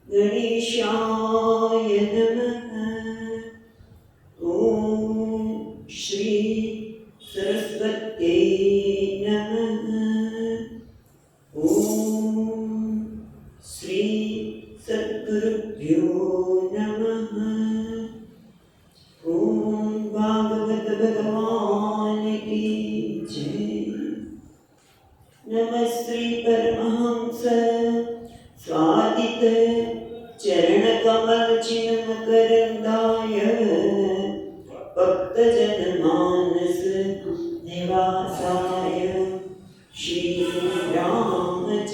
गणेशाय नमः। ॐ श्री सरस्वत्यै नमः। ॐ श्री सद्गुरुभ्यो नमः। ॐ भागवत भगवान की जय। नमः श्री परमहंस स्वादित चरण कमल चिन्ह करंदाय भक्तजन मानस निवासाय श्री रामचंद्राय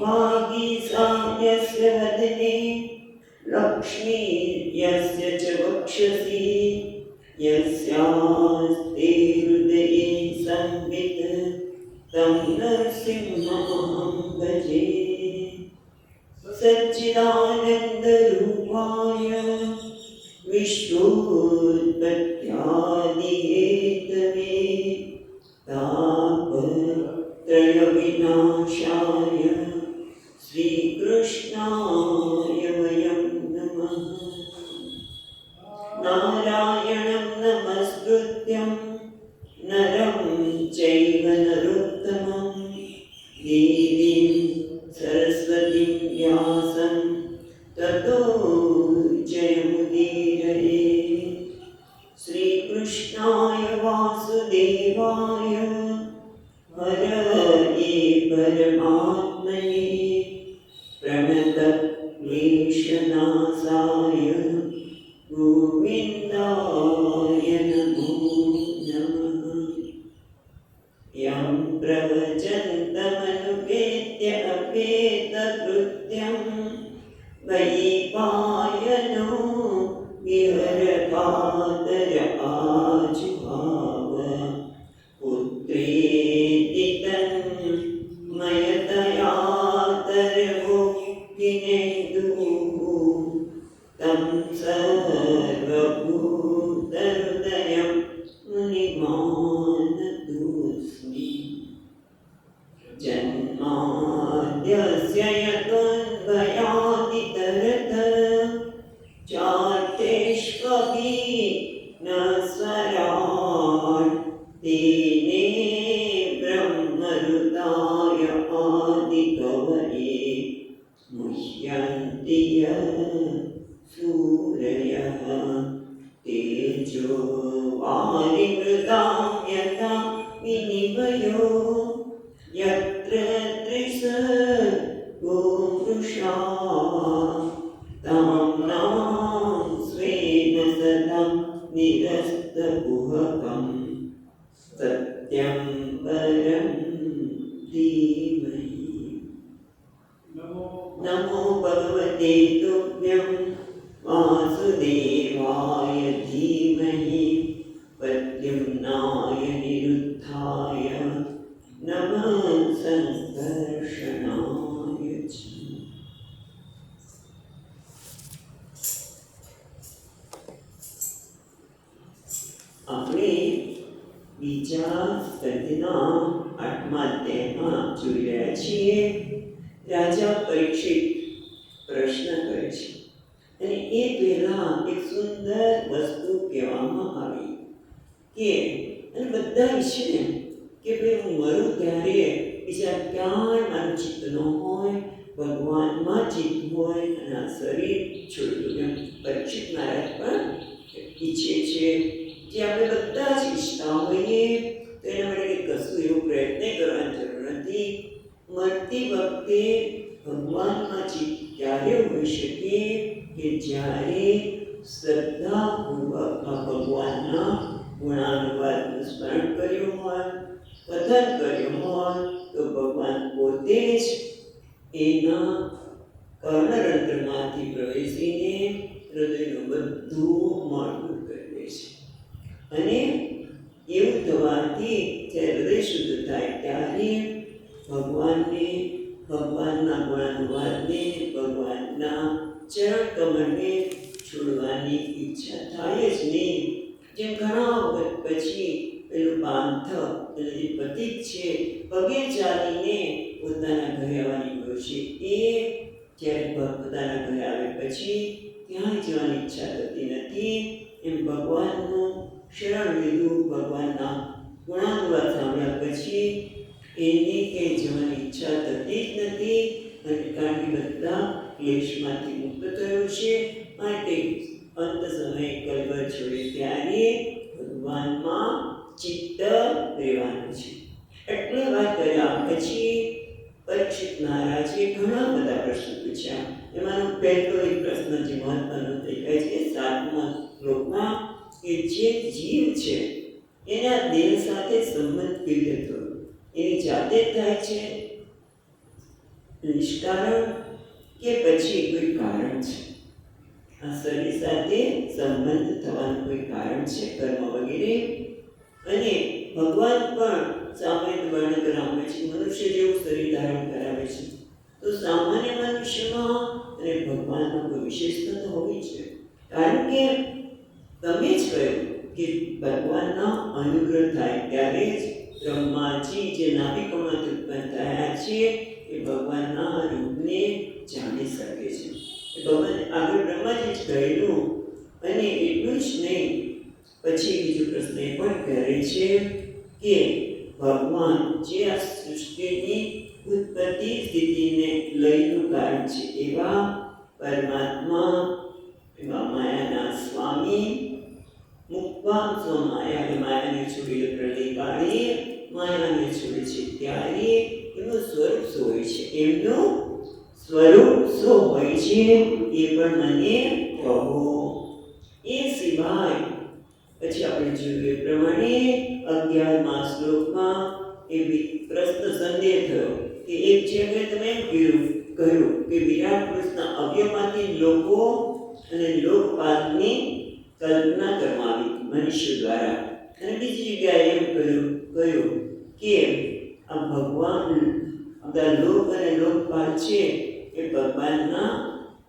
वागीसाम्यस्य वदने लक्ष्मी यस्य च वक्षसि यस्यास्ते हृदये संवित् तं नरसिंहं भजे। सच्चिदानन्दरूपाय विश्वोत्पत्त्यादिहेतवे तापत्रयविनाशाय श्रीकृष्णाय वयं नमः। नारायणं नमस्कृत्यं नरं चैव नरोत्तमं देवीं सरस्वतीं व्यासं ततो जयमुदीरये। श्रीकृष्णाय वासुदेवाय हरये परमात्मने प्रणतक्लेशनाशाय गोविन्दाय नमो नमः। यं प्रवचन्तमनुपेत्य अपेतकृत्यं वैपायनो विहरकातर आजुभाव पुत्रेति तन्मयतया तरवोक्तिनेदुः तं सर्वभूतहृदयं मुनिमानतोऽस्मि। जन्माद्यस्य यतोऽन्वयादितरतः चार्तेष्वभिघ्नस्वराट् तेने ब्रह्महृदाय आदिकवये मुह्यन्ति सूरयः तेजो वारिमृदां यथा विनिमयो यत्र त्रिसर्गो मृषा ताम्नां स्वेन सदा निरस्तकुहकं सत्यं परं धीमहि। नमो भगवते तुभ्यं वासुदेवाय धीमहि प्रद्युम्नाय निरुद्धाय नमः संकर्षणाय च। આપણે બીજા સ્કંદના 8મા અધ્યાયમાં જોઈ રહ્યા છીએ। રાજા પરીક્ષિત પ્રશ્ન કરે છે અને એ પહેલા એક સુંદર વસ્તુ કહેવામાં આવી કે અને બધા ઈચ્છે ને કે ભાઈ હું મરું ત્યારે બીજા ક્યાંય મારું ચિત્ત ન હોય, ભગવાનમાં ચિત્ત હોય અને આ શરીર છોડ્યું। પરીક્ષિત મહારાજ પણ ઈચ્છે છે જે આપણે બધા જ ઈચ્છતા હોઈએ તો એના માટે કશું એવો પ્રયત્ન કરવાની જરૂર નથી। મરતી વખતે ભગવાનમાં ચિત્ત ત્યારે હોઈ શકે કે જ્યારે શ્રદ્ધાપૂર્વક ભગવાનના ગુણાનુવાદનું સ્મરણ કર્યું હોય, કથન કર્યું હોય તો ભગવાન પોતે જ એના કર્ણરંધ્રમાંથી પ્રવેશીને હૃદયનું બધું માળખું કરી દે છે। અને એવું થવાથી જ્યારે હૃદય શુદ્ધ થાય ત્યારે ભગવાનને, ભગવાનના ગુણાનુવાદને, ભગવાનના ચરણ કમળને છોડવાની ઈચ્છા થાય જ નહીં। જેમ ઘણા વખત પછી પેલું બાંધવ એટલે જે પતિત છે પગે ચાલીને પોતાના ઘરે ક્લેશમાંથી મુક્ત થયો છે, માટે અંત સમયે કલવર છોડે ત્યારે ભગવાનમાં ચિત્ત રહેવાનું છે. એટલે વાત કર્યા પછી પરીક્ષિત મહારાજે ઘણા બધા પ્રશ્નો પૂછ્યા. એમાંનો પહેલો એક પ્રશ્ન જે મહત્વનો થઈ જાય છે 7મા શ્લોકમાં, કે જે જીવ છે એના દેહ સાથે સંબંધ કેવી રીતે થયો? એની જાતે થાય છે નિષ્કારણ કે પછી કોઈ કારણ છે? આ શરીર સાથે સંબંધ થવાનું કોઈ કારણ છે, કર્મ વગેરે? અને ભગવાન પણ સામાન્ય વર્ણન કરાવે છે, મનુષ્ય જેવું શરીર ધારણ કરાવે છે. તો સામાન્ય મનુષ્યમાં અને ભગવાનમાં કોઈ વિશેષતા તો હોવી છે. કારણ કે તમે જ કહ્યું કે ભગવાનના અનુગ્રહ થાય ત્યારે જ બ્રહ્માજી જે નાભિકમાંથી ઉત્પન્ન થયા છે એ ભગવાનના રૂપને જાણી શકે છે. ભગવાન આગળ બ્રહ્માજી જ કહેલું. અને એટલું જ નહીં, પછી બીજો પ્રશ્ન એ પણ કરે છે કે ભગવાન જે આ સૃષ્ટિની ઉત્પત્તિ સ્થિતિને લઈનું કારણ છે એવા પરમાત્મા, એવા માયાના સ્વામી, મુક્વા સ્વમાયા, માયાને છોડી પ્રલય કાળે માયાને છોડે છે ત્યારે એનું સ્વરૂપ શું હોય છે? એમનું સ્વરૂપ શું હોય છે એ પણ મને કહો. એ સિવાય પછી આપણે જોઈએ પ્રમાણે 11મા શ્લોકમાં એ પ્રશ્ન સંદેહ થયો કે એક જગ્યાએ તમે એમ કહ્યું કે વિરાટ પુરુષના અવયવમાંથી લોકો અને લોકપાલની કલ્પના કરવામાં આવી મનુષ્ય દ્વારા. અને બીજી જગ્યાએ એમ કહ્યું કે આ ભગવાન, બધા લોક અને લોકપાલ છે એ ભગવાનના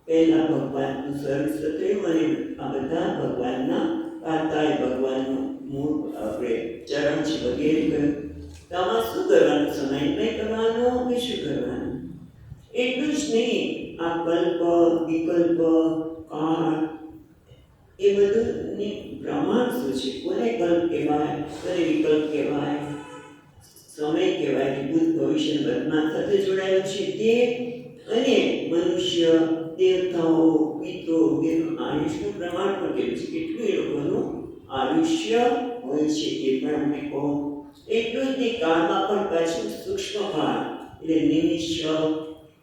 પહેલા ભગવાનનું સ્વરૂપ થયું અને આ બધા ભગવાનના પાતાએ ભગવાનનું મૂળ આપણે ચરણ છે વગેરે કહ્યું. તો આમાં શું કરવાનું? સમન્વય કરવાનો કે શું કરવાનું? એટલું જ નહીં, આ કલ્પ, વિકલ્પ, કાળ એ બધુંની પ્રમાણ શું છે? કોને કલ્પ કહેવાય, કોને વિકલ્પ કહેવાય, સમય કહેવાય કે ભૂત ભવિષ્ય વર્તમાન સાથે જોડાયેલું છે તે, અને મનુષ્ય, દેવતાઓ, પિતૃ વગેરેનું આયુષ્યનું પ્રમાણ પણ કેટલું છે, કેટલું એ લોકોનું આયુષ્ય હોય છે એ પણ અમને કહો. એટલું જ નહીં, કાળમાં પણ પાછું સૂક્ષ્મ કાળ એટલે નિમિષ,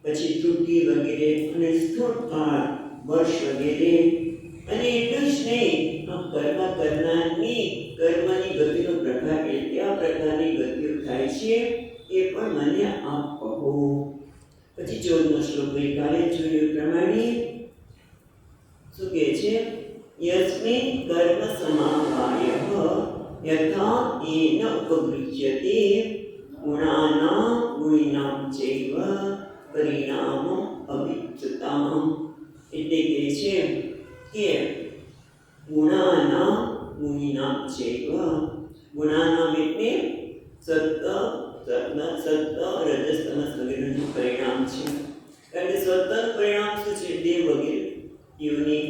પછી ત્રુટિ વગેરે, અને સ્થૂળ કાળ વર્ષ વગેરે. અને એટલું જ નહીં, આ કર્મ કરનારની કર્મની ગતિનો પ્રકાર એટલે કેવા પ્રકારની ગતિઓ થાય છે એ પણ મને આપ કહો. પછી 14મો શ્લોક ગઈકાલે જોયું પ્રમાણે શું કહે છે? યસ્મિન કર્મ સમાવાયઃ યથા એન ઉપગૃહ્યતે ગુણાનાં ગુણિનાં ચૈવ પરિણામ અવિચ્યુતામ. એટલે કહે છે કે ગુણાનાં ગુણિનાં ચૈવ, ગુણાનામ એટલે સત્વ, રજસ, તમસ વગેરેનું પરિણામ છે. કારણ કે સત્વનું પરિણામ શું છે? દેવ વગેરે યોનિ,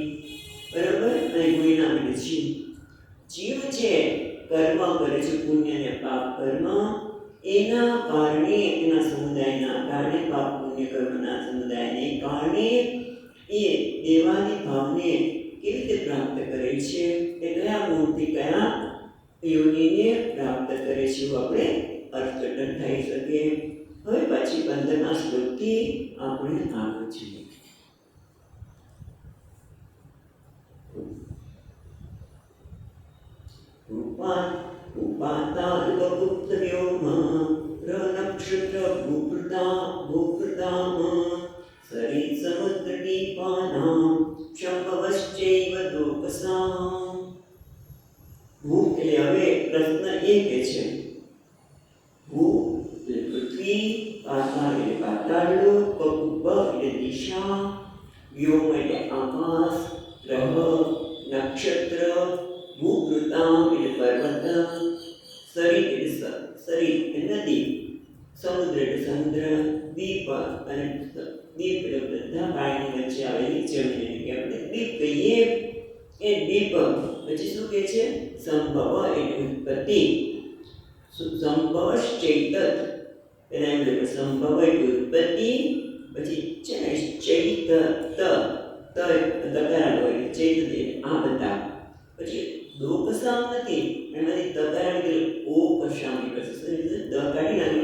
બરાબર. અને ગુણિનામ એટલે જીવ. જીવ છે કર્મ કરે છે, પુણ્ય અને પાપ કર્મ, એના કારણે, એના સમુદાયના કારણે, પાપ પુણ્ય કર્મના સમુદાયને કારણે એ દેવાની ભાવને કેવી રીતે પ્રાપ્ત કરે છે? એ કયા ગુણથી કયા યોનિને પ્રાપ્ત કરે છે એવું આપણે અર્થઘટન થઈ શકે. હવે પછી 15મા શ્લોકથી આપણે આગળ જોઈએ. ઉપાતાલ્પગુપ્ત વ્યોમ નક્ષત્ર ભૂભૃતામ સરિત સમુદ્ર દીપાનામ શંભવશ્ચૈવ દોપસામ. ભૂ એટલે હવે પ્રશ્ન એ કે છે, ભૂ એટલે પૃથ્વી, પાતાળ એટલે પાતાળ લોક, પગુપ એટલે દિશા, વ્યોમ એટલે આકાશ, ગ્રહ, નક્ષત્ર, ભૂભૃતામ એટલે પર્વત, સરિત એટલે સરિત એટલે નદી, સમુદ્ર એટલે સમુદ્ર, દીપ અને દીપ એટલે બધા પાણીની વચ્ચે આવેલી જમીન એટલે કે આપણે દીપ કહીએ. એ દીપ પછી શું કહે છે? સંભવ એટલે ઉત્પત્તિ, સંભવશ્ચૈતત એના એમ સંભવ એટલે ઉત્પત્તિ, પછી છે ને ચૈત તકારા હોય ચૈતન્ય આ બધા પછી દો કસામ નથી એમાંથી તકારા નીકળે ઓ કશામ નીકળશે દ કાઢી નાખે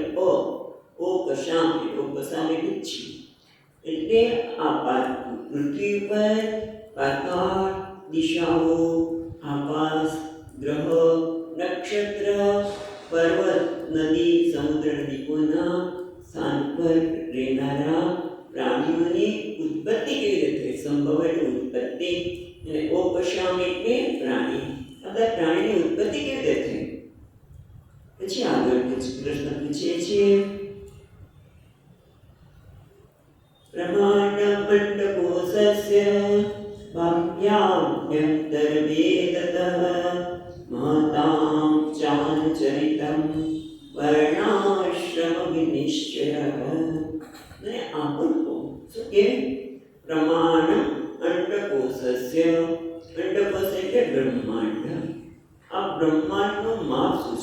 ઓ કશામ એટલે ઓ કશામ એટલે છે એટલે આ પૃથ્વી ઉપર પાતાળ દિશાઓ આકાશ ગ્રહ નક્ષત્ર પર્વત નદી સમુદ્ર નદીઓના સ્થાન પર રહેનારા પ્રાણીઓની ઉત્પત્તિ કેવી રીતે સંભવ એટલે ઉત્પત્તિ અને ઓપશામ એટલે પ્રાણી આ બધા પ્રાણીની ઉત્પત્તિ કેવી રીતે થઈ પછી આગળ પ્રશ્ન પૂછે છે બ્રહ્માંડ મંડકોસસ્ય વાક્યાભ્યંતરવેદતઃ મહતાં ચાનુચરિતં વર્ણાશ્રમ વિનિશ્ચયઃ અને આપણો શું કે પ્રમાણ અંડકોસસ્ય અંડકોસ એટલે બ્રહ્માંડ આ બ્રહ્માંડનું માપ શું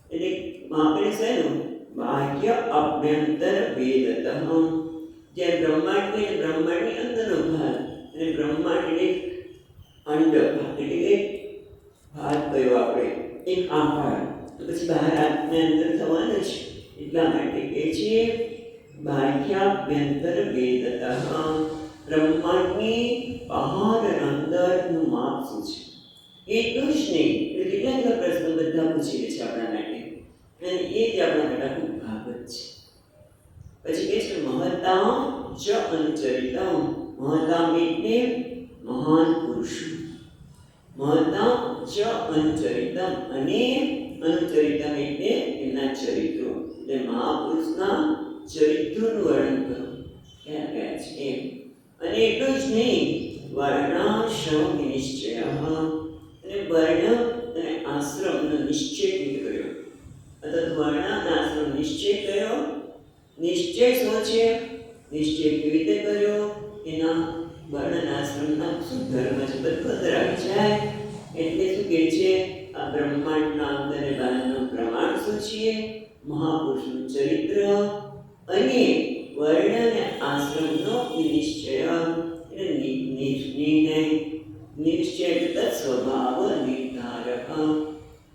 છે એટલે માપે શેનું બાહ્ય અભ્યંતર વેદતઃ જે બ્રહ્માંડ કે બ્રહ્માંડની અંદરનો ભાગ અને બ્રહ્માંડ એટલે અંડ ભાગ એટલે ભાગ કયો આપણે એક આકાર પછી બહાર આત્મા અંદર થવાનો છે એટલા માટે કહે છે બાહ્યાભ્યંતર વેદતઃ બ્રહ્માંડની બહાર અંદરનું માપ શું છે એટલું જ નહીં એટલે કેટલા પ્રશ્નો બધા પૂછી લે છે આપણા માટે અને એ જ આપણા માટે ખૂબ ભાગવત છે પછી કહે છે મહતાં ચ અનુચરિતં મહતાં એટલે મહાન પુરુષો મહતાં ચ અનુચરિતં અને અનુચરિતં એટલે એમના ચરિત્રો એટલે મહાપુરુષના ચરિત્રોનું વર્ણન કરો ક્યાં ગયા છે એમ અને એટલું જ નહીં વર્ણાશ્રમ નિશ્ચય અને વર્ણ અને આશ્રમનો નિશ્ચય કર્યો અથવા વર્ણ અને આશ્રમ નિશ્ચય કર્યો નિશ્ચય શું છે નિશ્ચય કેવી રીતે કર્યો એના વર્ણ અને આશ્રમના શું ધર્મ છે બધું અંદર આવી જાય એટલે શું કહે છે આ બ્રહ્માંડના અંદર બહારનું પ્રમાણ શું છે મહાપુરુષનું ચરિત્ર અને વર્ણ અને આશ્રમનો નિશ્ચય એટલે નિર્ણય નિશ્ચય એટલે સ્વભાવ નિર્ધારક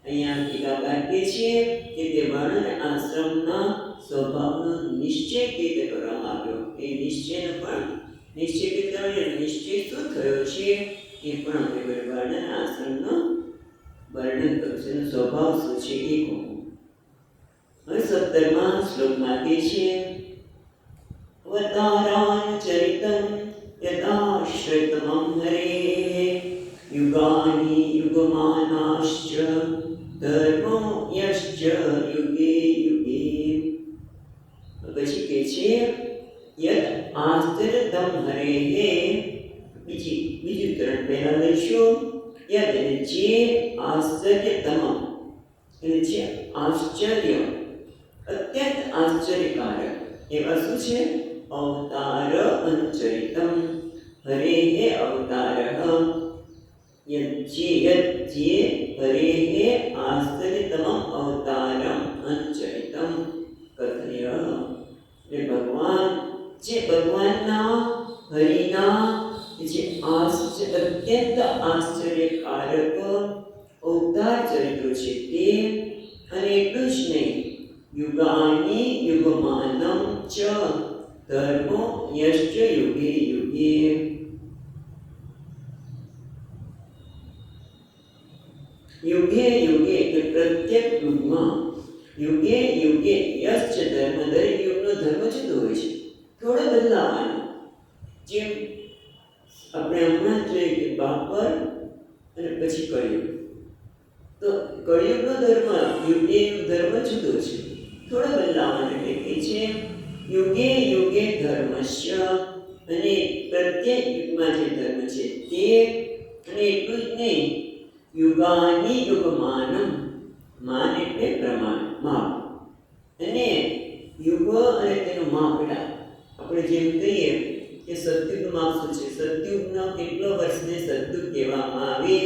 અહીંયા ટીકાકાર કહે છે કે તે વર્ણ અને આશ્રમના સ્વભાવનો નિશ્ચય કેવી રીતે કરવામાં આવ્યો એ નિશ્ચયનો પણ નિશ્ચય કેટલા નિશ્ચય શું થયો છે એ પણ આપણે વર્ણ અને આશ્રમનો વર્ણન કર્યું છે એનો સ્વભાવ શું છે એ કહું હવે 17મા શ્લોકમાં કહે છે અવતારાનુચરિતં યથાશ્રિતમં હરેઃ યુગાની યુગમાનાશ્ચ ધર્મો યશ્ચ યુગે યુગે પછી કહે છે યદ આશ્ચર્યતમ હરેઃ બીજું ચરણ પહેલા લઈશું યદ જે આશ્ચર્યતમ એટલે જે આશ્ચર્ય અત્યંત આશ્ચર્યકારક એવા શું છે અવતાર અનુચરિતમ હરેહે અવતાર જે હરેહે આશ્ચર્યતમ અવતારમ અનુચરિતમ કથય એટલે ભગવાન જે ભગવાનના હરિના જે અત્યંત આશ્ચર્યકારક અવતાર ચરિત્રો છે તે અને એટલું જ નહીં યુગાની યુગમાનમ ચ ધર્મો યશ્ચ યુગે યુગે યુગે યુગે એટલે પ્રત્યેક યુગમાં યુગે યુગે યશ્ચ ધર્મ દરેક યુગનો ધર્મ જુદો હોય છે થોડો બદલાવાનો જેમ આપણે હમણાં જોઈએ કે બાપર અને પછી કળિયુગ તો કળિયુગનો ધર્મ યુગે ધર્મ જુદો છે થોડો બદલાવાનો એટલે કે છે યુગે યુગે ધર્મસ્ય અને પ્રત્યેક યુગમાં જે ધર્મ છે તે અને એટલું જ નહીં યુગાની યુગમાનમ માન એટલે પ્રમાણ માપ અને યુગ અને તેનું માપ આપણે જેમ કહીએ કે સતયુગનું માપ શું છે સતયુગનો કેટલો વર્ષને સતયુગ કહેવામાં આવે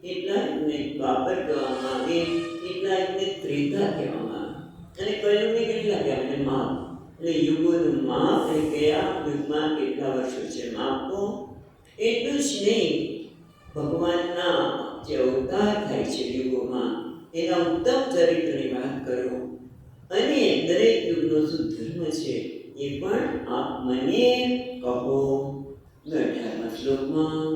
કેટલા યુગને દ્વાપર કહેવામાં આવે કેટલા યુગને ત્રેતા કહેવામાં આવે અને કળિયુગને કેટલા કહેવાય માપ એટલે યુગોનું માપ એ કયા યુગમાં કેટલા વર્ષો છે માપો. એટલું જ નહીં, ભગવાનના જે અવતાર થાય છે યુગોમાં એના ઉત્તમ ચરિત્રની વાત કરો અને દરેક યુગનો શું ધર્મ છે એ પણ આપ મને કહો. 18મા શ્લોકમાં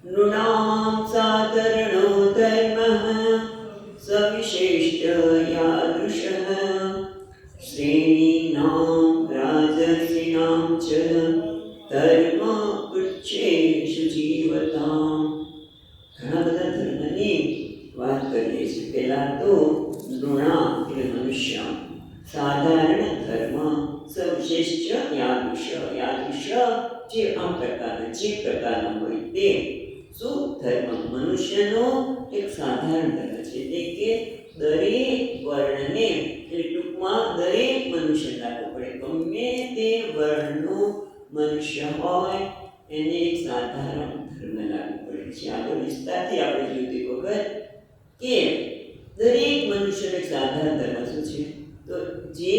નૃણામ સાધરણો ધર્મઃ સવિશિષ્ટ યાદૃશઃ શ્રેણીનામ રાજર્ષિણામ ચ ધર્મ ઉચ્ચેષુ જીવતામ. ઘણા બધા ધર્મની વાત કરીએ છીએ. પહેલા તો નૃણામ એટલે મનુષ્ય, સાધારણ ધર્મ, સવિશિષ્ટ યાદૃશ. યાદૃશ જે આ પ્રકારનો જે પ્રકારનો હોય તે શું ધર્મ મનુષ્યનો એક સાધારણ ધર્મ છે. એટલે કે દરેક વર્ણને એટલે ટૂંકમાં દરેક મનુષ્ય લાગુ પડે. ગમે તે વર્ણનો મનુષ્ય હોય એને એક સાધારણ ધર્મ લાગુ પડે છે. આગળ વિસ્તારથી આપણે જોયું વખત કે દરેક મનુષ્યનો એક સાધારણ ધર્મ શું છે તો જે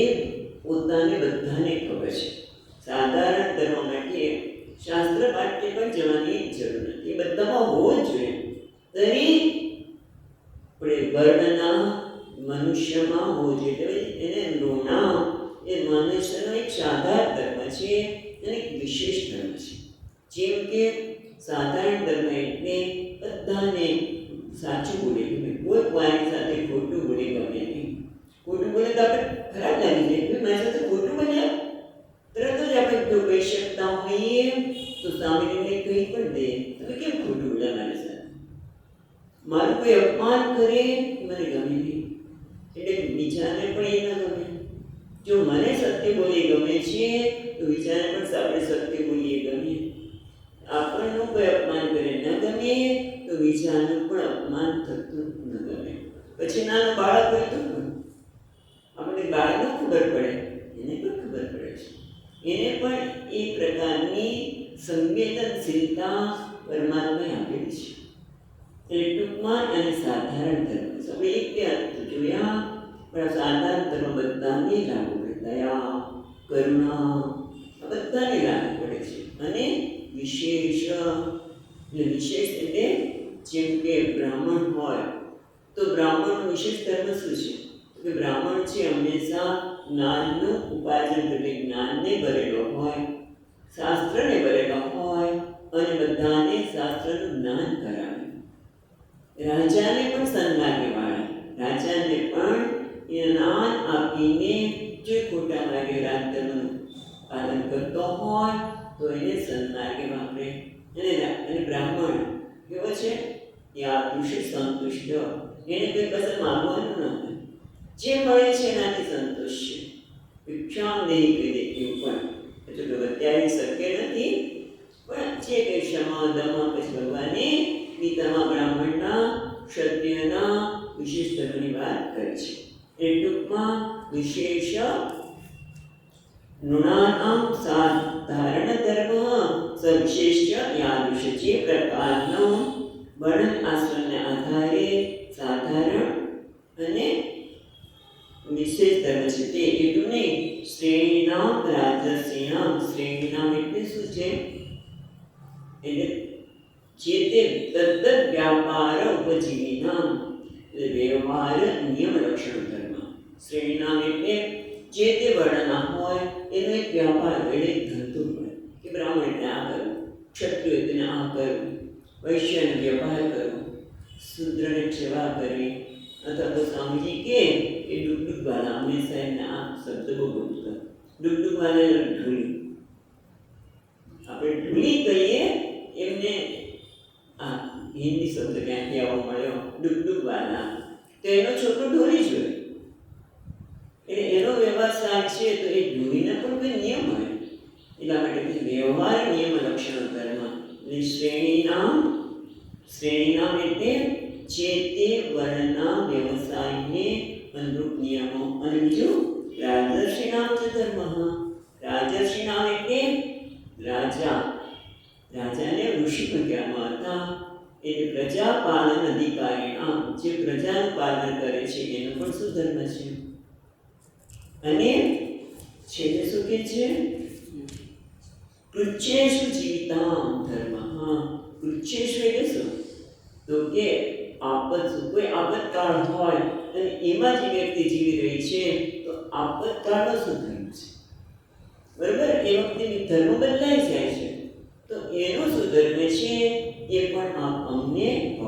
પોતાને બધાને ખબર છે. સાધારણ ધર્મ માટે શાસ્ત્ર પાઠ્ય પણ જવાની જરૂર નથી, એ બધામાં હોવો જ જોઈએ. દરેક વર્ણના મનુષ્યમાં હોવો જોઈએ. એને નૃણામ એ મનુષ્યનો એક સાધારણ ધર્મ છે અને એક વિશેષ ધર્મ છે. જેમ કે સાધારણ ધર્મ એટલે બધાને સાચું બોલે ગમે, કોઈ કોઈની સાથે ખોટું બોલે ગમે નહીં. ખોટું બોલે તો આપણે ખરાબ લાગી જાય, મારી સાથે ખોટું બોલ્યા તરત જ આપણે જો કહી શકતા હોઈએ તો સામેને કહી પણ દે તમે કેમ ખોટું બોલ્યા મારી સાથે. મારું કોઈ અપમાન કરે મને ગમે નહીં, એટલે બીજાને પણ એ ન ગમે. જો મને સત્ય બોલી ગમે છે તો બીજાને પણ આપણે સત્ય બોલીએ ગમે. આપણનું કોઈ અપમાન કરે ન ગમે તો બીજાનું પણ અપમાન થતું ન ગમે. પછી નાનું બાળક હોય તો આપણને બાળકને ખબર પડે, એને પણ ખબર પડે છે. એને પણ એ પ્રકારની સંવેદનશીલતા પરમાત્માએ આપેલી છે. એટલે ટૂંકમાં અને સાધારણ ધર્મ આપણે એક બે અર્થ જોયા, પણ સાધારણ ધર્મ બધાને લાગુ પડે. દયા, કરુણા આ બધાને લાગુ પડે છે. અને વિશેષ એટલે વિશેષ એટલે જેમ કે બ્રાહ્મણ હોય તો બ્રાહ્મણનો વિશેષ ધર્મ શું છે કે બ્રાહ્મણ છે હંમેશા જ્ઞાનનું ઉપાર્જન એટલે જ્ઞાનને ભરેલો હોય, શાસ્ત્રને ભરેલો હોય અને બધાને શાસ્ત્રનું જ્ઞાન કરાવે. રાજાને પણ સન્માનને વાળે, રાજાને પણ જ્ઞાન આપીને જે ખોટા માર્ગે રાજધર્મનું પાલન કરતો હોય તો એને સન્માર્ગે વાપરે. અને બ્રાહ્મણ કેવો છે યાદૃશે સંતુષ્ટ, એને કોઈ પાસે માગવાનું ન હોય, જે મળે છે એનાથી સંતોષ છે. ભિક્ષામ નહીં કહી દે એવું પણ એટલે અત્યારે શક્ય નથી, પણ જે કંઈ ક્ષમા દમા પછી ભગવાને ગીતામાં બ્રાહ્મણના ક્ષત્રિયના વિશેષ ધર્મની વાત કરી છે. એ ટૂંકમાં વિશેષ નૃણાનામ સાધારણ ધર્મ સવિશેષ યાદૃશ જે પ્રકારનો વર્ણ આશ્રમને આધારે સાધારણ અને વિશેષ ધર્મ છે તે એટલું નહીં. શ્રેણીનામ રાજર્ષિણામ, શ્રેણીનામ એટલે શું છે એટલે જે તે તદ્દત વ્યાપાર ઉપજીવીનામ એટલે વ્યવહાર નિયમ લક્ષણ ધર્મ. શ્રેણીનામ એટલે જે તે વર્ણના હોય એનો એક વ્યાપાર એટલે એક ધંધો હોય કે બ્રાહ્મણ એટલે આ કરવું, ક્ષત્રિય એટલે આ કરવું, વૈશ્યનો વ્યવહાર કરવો, શૂદ્રને સેવા કરવી. અથવા તો સ્વામીજી કે એ ડુગડુગવાલા હંમેશા એમને આ શબ્દ બહુ બોલતા, ડુગડુગવાલા ઢોલી. આપણે ઢોલી કહીએ એમને આ હિન્દી શબ્દ ક્યાંથી આવવા મળ્યો ડુગડુગવાલા, તો એનો છોકરો ઢોલી જ હોય. એટલે એનો વ્યવસાય છે તો એ ઢોલીના પણ કોઈ નિયમ હોય. એટલા માટે વ્યવહાર નિયમ લક્ષણ ધર્મ એટલે શ્રેણીનામ એટલે જે તે વર્ણના વ્યવસાયને અનુરૂપ નિયમો. અને બીજું રાજર્ષિનામ ચ ધર્મ. રાજર્ષિનામ એટલે રાજા, રાજાને ઋષિ પણ કહેવામાં હતા. એટલે પ્રજાપાલન અધિકારીના જે પ્રજાનું પાલન કરે છે એનો પણ શું ધર્મ છે. અને છેલ્લે શું કહે છે? કૃચ્છેષુ જીવિતામ ધર્મઃ. કૃચ્છેષુ એટલે શું? તો કે કોઈ આપતકાળ હોય અને એમાં જે વ્યક્તિ જીવી રહી છે તો આપતકાળનો શું ધર્મ છે? બરાબર, એ વખતે ધર્મ બદલાઈ જાય છે, તો એનો શું ધર્મ છે એ પણ આપ અમને કહો.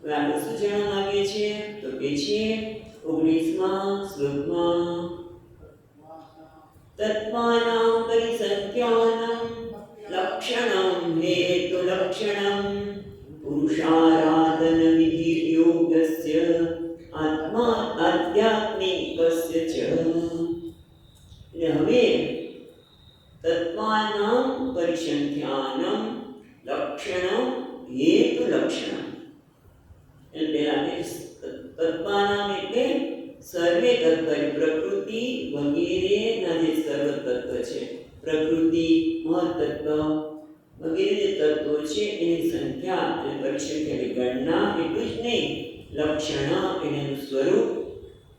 હવે આપણે શું જાણવા માંગીએ છીએ? તો કે છે 19મા શ્લોકમાં તત્વાનાં પરિસંખ્યાનં લક્ષણં હેતુ લક્ષણં પુરુષારાધન વિધિ યોગસ્ય આત્મા આધ્યાત્મિકસ્ય ચ. એટલે હવે તત્વાનાં પરિસંખ્યાનં લક્ષણં હેતુ લક્ષણં. એટલે તત્વાનાં એટલે સર્વે તત્વ, પ્રકૃતિ વગેરેના જે સર્વ તત્વ છે, પ્રકૃતિ મહત્તત્વ વગેરે જે તત્વો છે એની સંખ્યા અને પરિસંખ્યાની ગણના, એટલું જ નહીં, લક્ષણ એટલે એનું સ્વરૂપ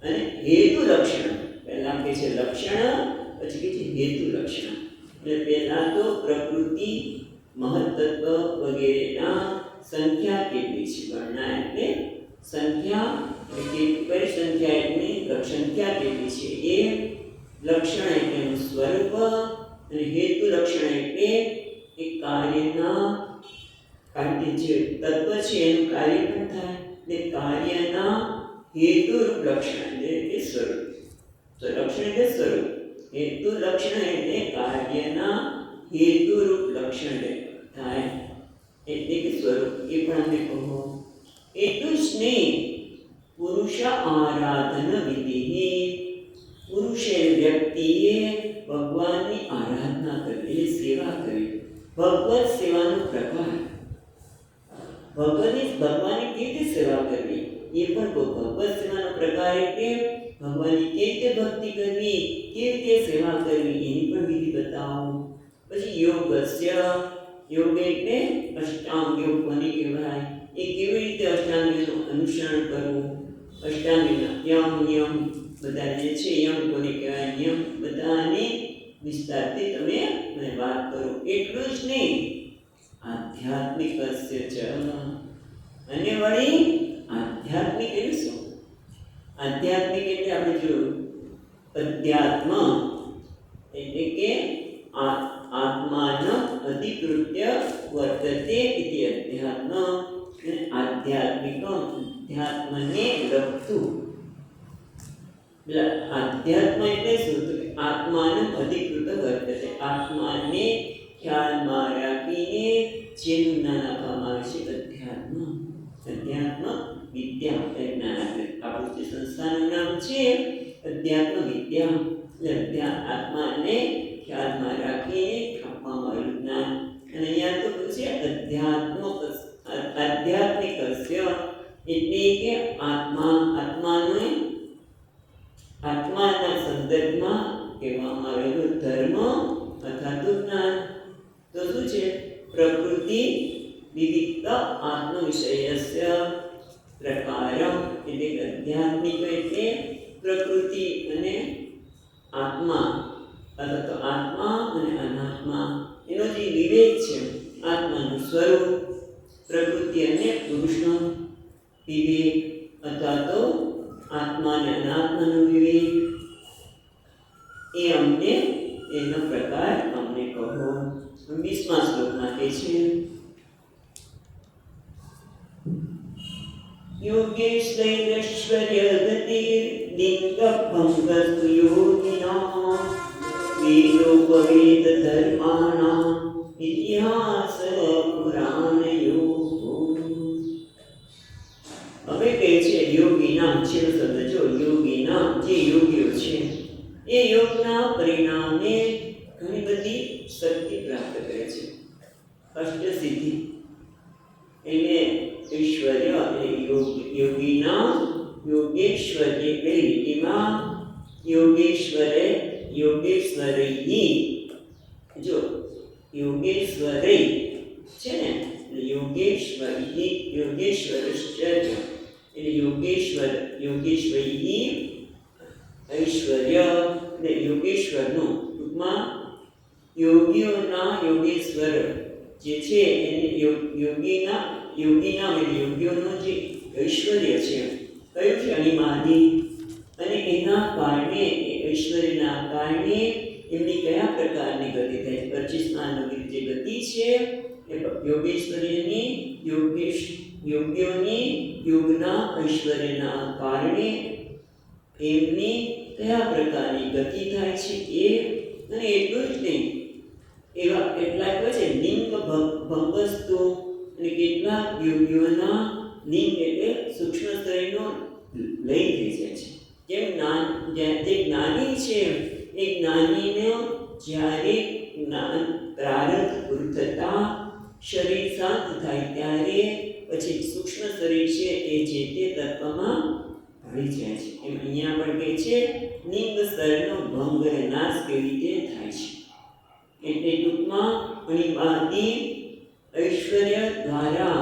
અને હેતુ લક્ષણ. પહેલા કહે છે લક્ષણ, પછી કહે છે હેતુ લક્ષણ. એટલે પહેલા તો પ્રકૃતિ મહત્તત્વ વગેરેના સંખ્યા કેટલી છે, ગણના એટલે સંખ્યા, પરિસંખ્યા એટલે સંખ્યા કેટલી છે એ, લક્ષણ એટલે એનું સ્વરૂપ અને હેતુ લક્ષણ એટલે એ કાર્યના જે તત્વ છે એનું કાર્ય પણ થાય, એટલે કાર્યના હેતુરૂપ લક્ષણ એટલે સ્વરૂપ. તો લક્ષણ એટલે સ્વરૂપ, હેતુ લક્ષણ એટલે કાર્યના હેતુરૂપ લક્ષણ થાય, એટલે કે સ્વરૂપ. એ પણ અમે કહો. એટલું જ નહીં, પુરુષ આરાધન વિધિ. પુરુષે વ્યક્તિએ ભગવાનની આરાધના કરવી, સેવા કરવી. ભગવત સેવાનો પ્રકાર, ભગવાનની કેવી રીતે સેવા કરવી એ પણ કહો. ભગવત સેવાનો પ્રકાર એટલે ભગવાનની કેવી રીતે ભક્તિ કરવી, કેવી રીતે સેવા કરવી એની પણ વિધિ બતાવો. પછી યોગસ્ય, યોગ એટલે અષ્ટાંગ યોગ કોને કહેવાય, એ કેવી રીતે અષ્ટાંગીનું અનુસરણ કરવું, અષ્ટાંગીના યમ નિયમ બધા જે છે, યમ કોને કહેવાય, નિયમ બધાને વિસ્તારથી તમે મને વાત કરો. એટલું જ નહીં, આધ્યાત્મિક છે. અને વળી આધ્યાત્મિક એટલે શું? આધ્યાત્મિક એટલે આપણે જોયું અધ્યાત્મ એટલે કે આત્માન અધિકૃત્ય વર્તતે ઇતિ અધ્યાત્મ. અને આધ્યાત્મિકમ અધ્યાત્મને લગતું. આધ્યાત્મ એટલે શું? તો આત્માનું અધિકૃત વર્તતે, આત્માને ખ્યાલમાં રાખીને જેનું જ્ઞાન આપવામાં આવે છે અધ્યાત્મ. અધ્યાત્મ વિદ્યા જ્ઞાન, આપણું જે સંસ્થાનું નામ છે અધ્યાત્મ વિદ્યા. એટલે આત્માને ખ્યાલમાં રાખીને આપવામાં આવેલું જ્ઞાન. અને અહીંયા તો છે આધ્યાત્મિક એટલે કે આત્માના સંદર્ભમાં કહેવામાં આવેલું ધર્મ અથવા તો જ્ઞાન. તો શું છે? પ્રકૃતિ વિવિક્ત આત્મવિષયસ્ય પ્રકારમ. એટલે આધ્યાત્મિક એટલે પ્રકૃતિ અને આત્મા અથવા તો આત્મા અને અનાત્મા એનો જે વિવેક છે, આત્માનું સ્વરૂપ, પ્રકૃતિ અને પુરુષનો વિવેક અથવા તો આત્મા અને અનાત્માનો વિવેક, એ અમને એનો પ્રકાર અમને કહો. 20મા શ્લોકમાં કહે છે યોગેશ્વૈશ્વર્ય ગતિર લિંગ ભંગસ્તુ યોગિના વેદોપવેદ ધર્માણાં ઇતિહાસ પુરાણયો. હવે કહે છે યોગીના, છેલ્લો શબ્દ જો, યોગીના જે યોગીઓ છે એ યોગના પરિણામે ઘણી બધી શક્તિ પ્રાપ્ત કરે છે, અષ્ટસિદ્ધિ. એટલે ઐશ્વર્ય એટલે યોગીના યોગેશ્વર્ય એટલે એમાં યોગેશ્વરૈ, જો યોગેશ્વરૈ છે ને, યોગેશ્વરશ્ચર્ય એટલે યોગેશ્વરૈ ઐશ્વર્ય અને યોગેશ્વરનું, ટૂંકમાં યોગીઓના યોગેશ્વર જે છે એને યોગીના યોગીઓનો જે ઐશ્વર્ય છે કયું છે? અણિમાદિ. અને એના કારણે, એ ઐશ્વર્યના કારણે એમની કયા પ્રકારની ગતિ થાય? 25માં જે ગતિ છે એ યોગેશ્વર્યની યોગ્યોની યોગના ઐશ્વર્યના કારણે એમની કયા પ્રકારની ગતિ થાય છે એ. અને એટલું જ નહીં, એવા કેટલાક હોય છે લિંગ ભંગસ્તુ, અને કેટલાક યોગીઓના લિંગ એટલે સૂક્ષ્મ શરીરનો લય થઈ જાય છે. જેમ જે જ્ઞાની છે એ જ્ઞાનીને જ્યારે જ્ઞાન પ્રારબ્ધ પૂરું થતાં શરીર શાંત થાય ત્યારે પછી સૂક્ષ્મ શરીર છે એ જે તે તત્વમાં ભળી જાય છે. એમ અહીંયા પણ કહે છે લિંગ સ્તરનો ભંગ અને નાશ કેવી રીતે થાય છે. એટલે ટૂંકમાં અણિમાદિ ઐશ્વર્ય દ્વારા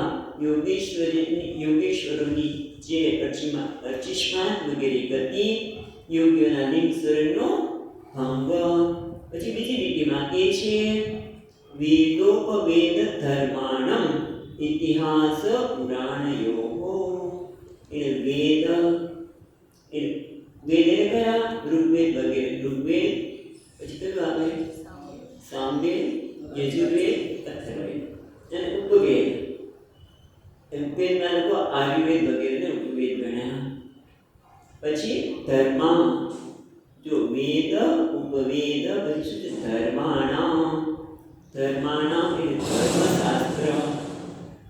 યોગેશ્વરોની જે 25માં વગેરે ગતિ, યોગીઓના લિંગ સ્તરનો ભંગ. પછી બીજી લીટીમાં કહે છે વેદોપવેદ ધર્માણમ ઇતિહાસ પુરાણયોગો. એટલે વેદ એટલે કયા? ઋગ્વેદ વગેરે. ઋગ્વેદ પછી કયું આવે? સામવેદ, યજુર્વેદ, અથર્વવેદ અને ઉપવેદ. ઉપવેદના લોકો આયુર્વેદ વગેરેને ઉપવેદ ગણ્યા. પછી ધર્મ, જો વેદ ઉપવેદ, પછી શું છે? ધર્માણામ એટલે ધર્મશાસ્ત્ર.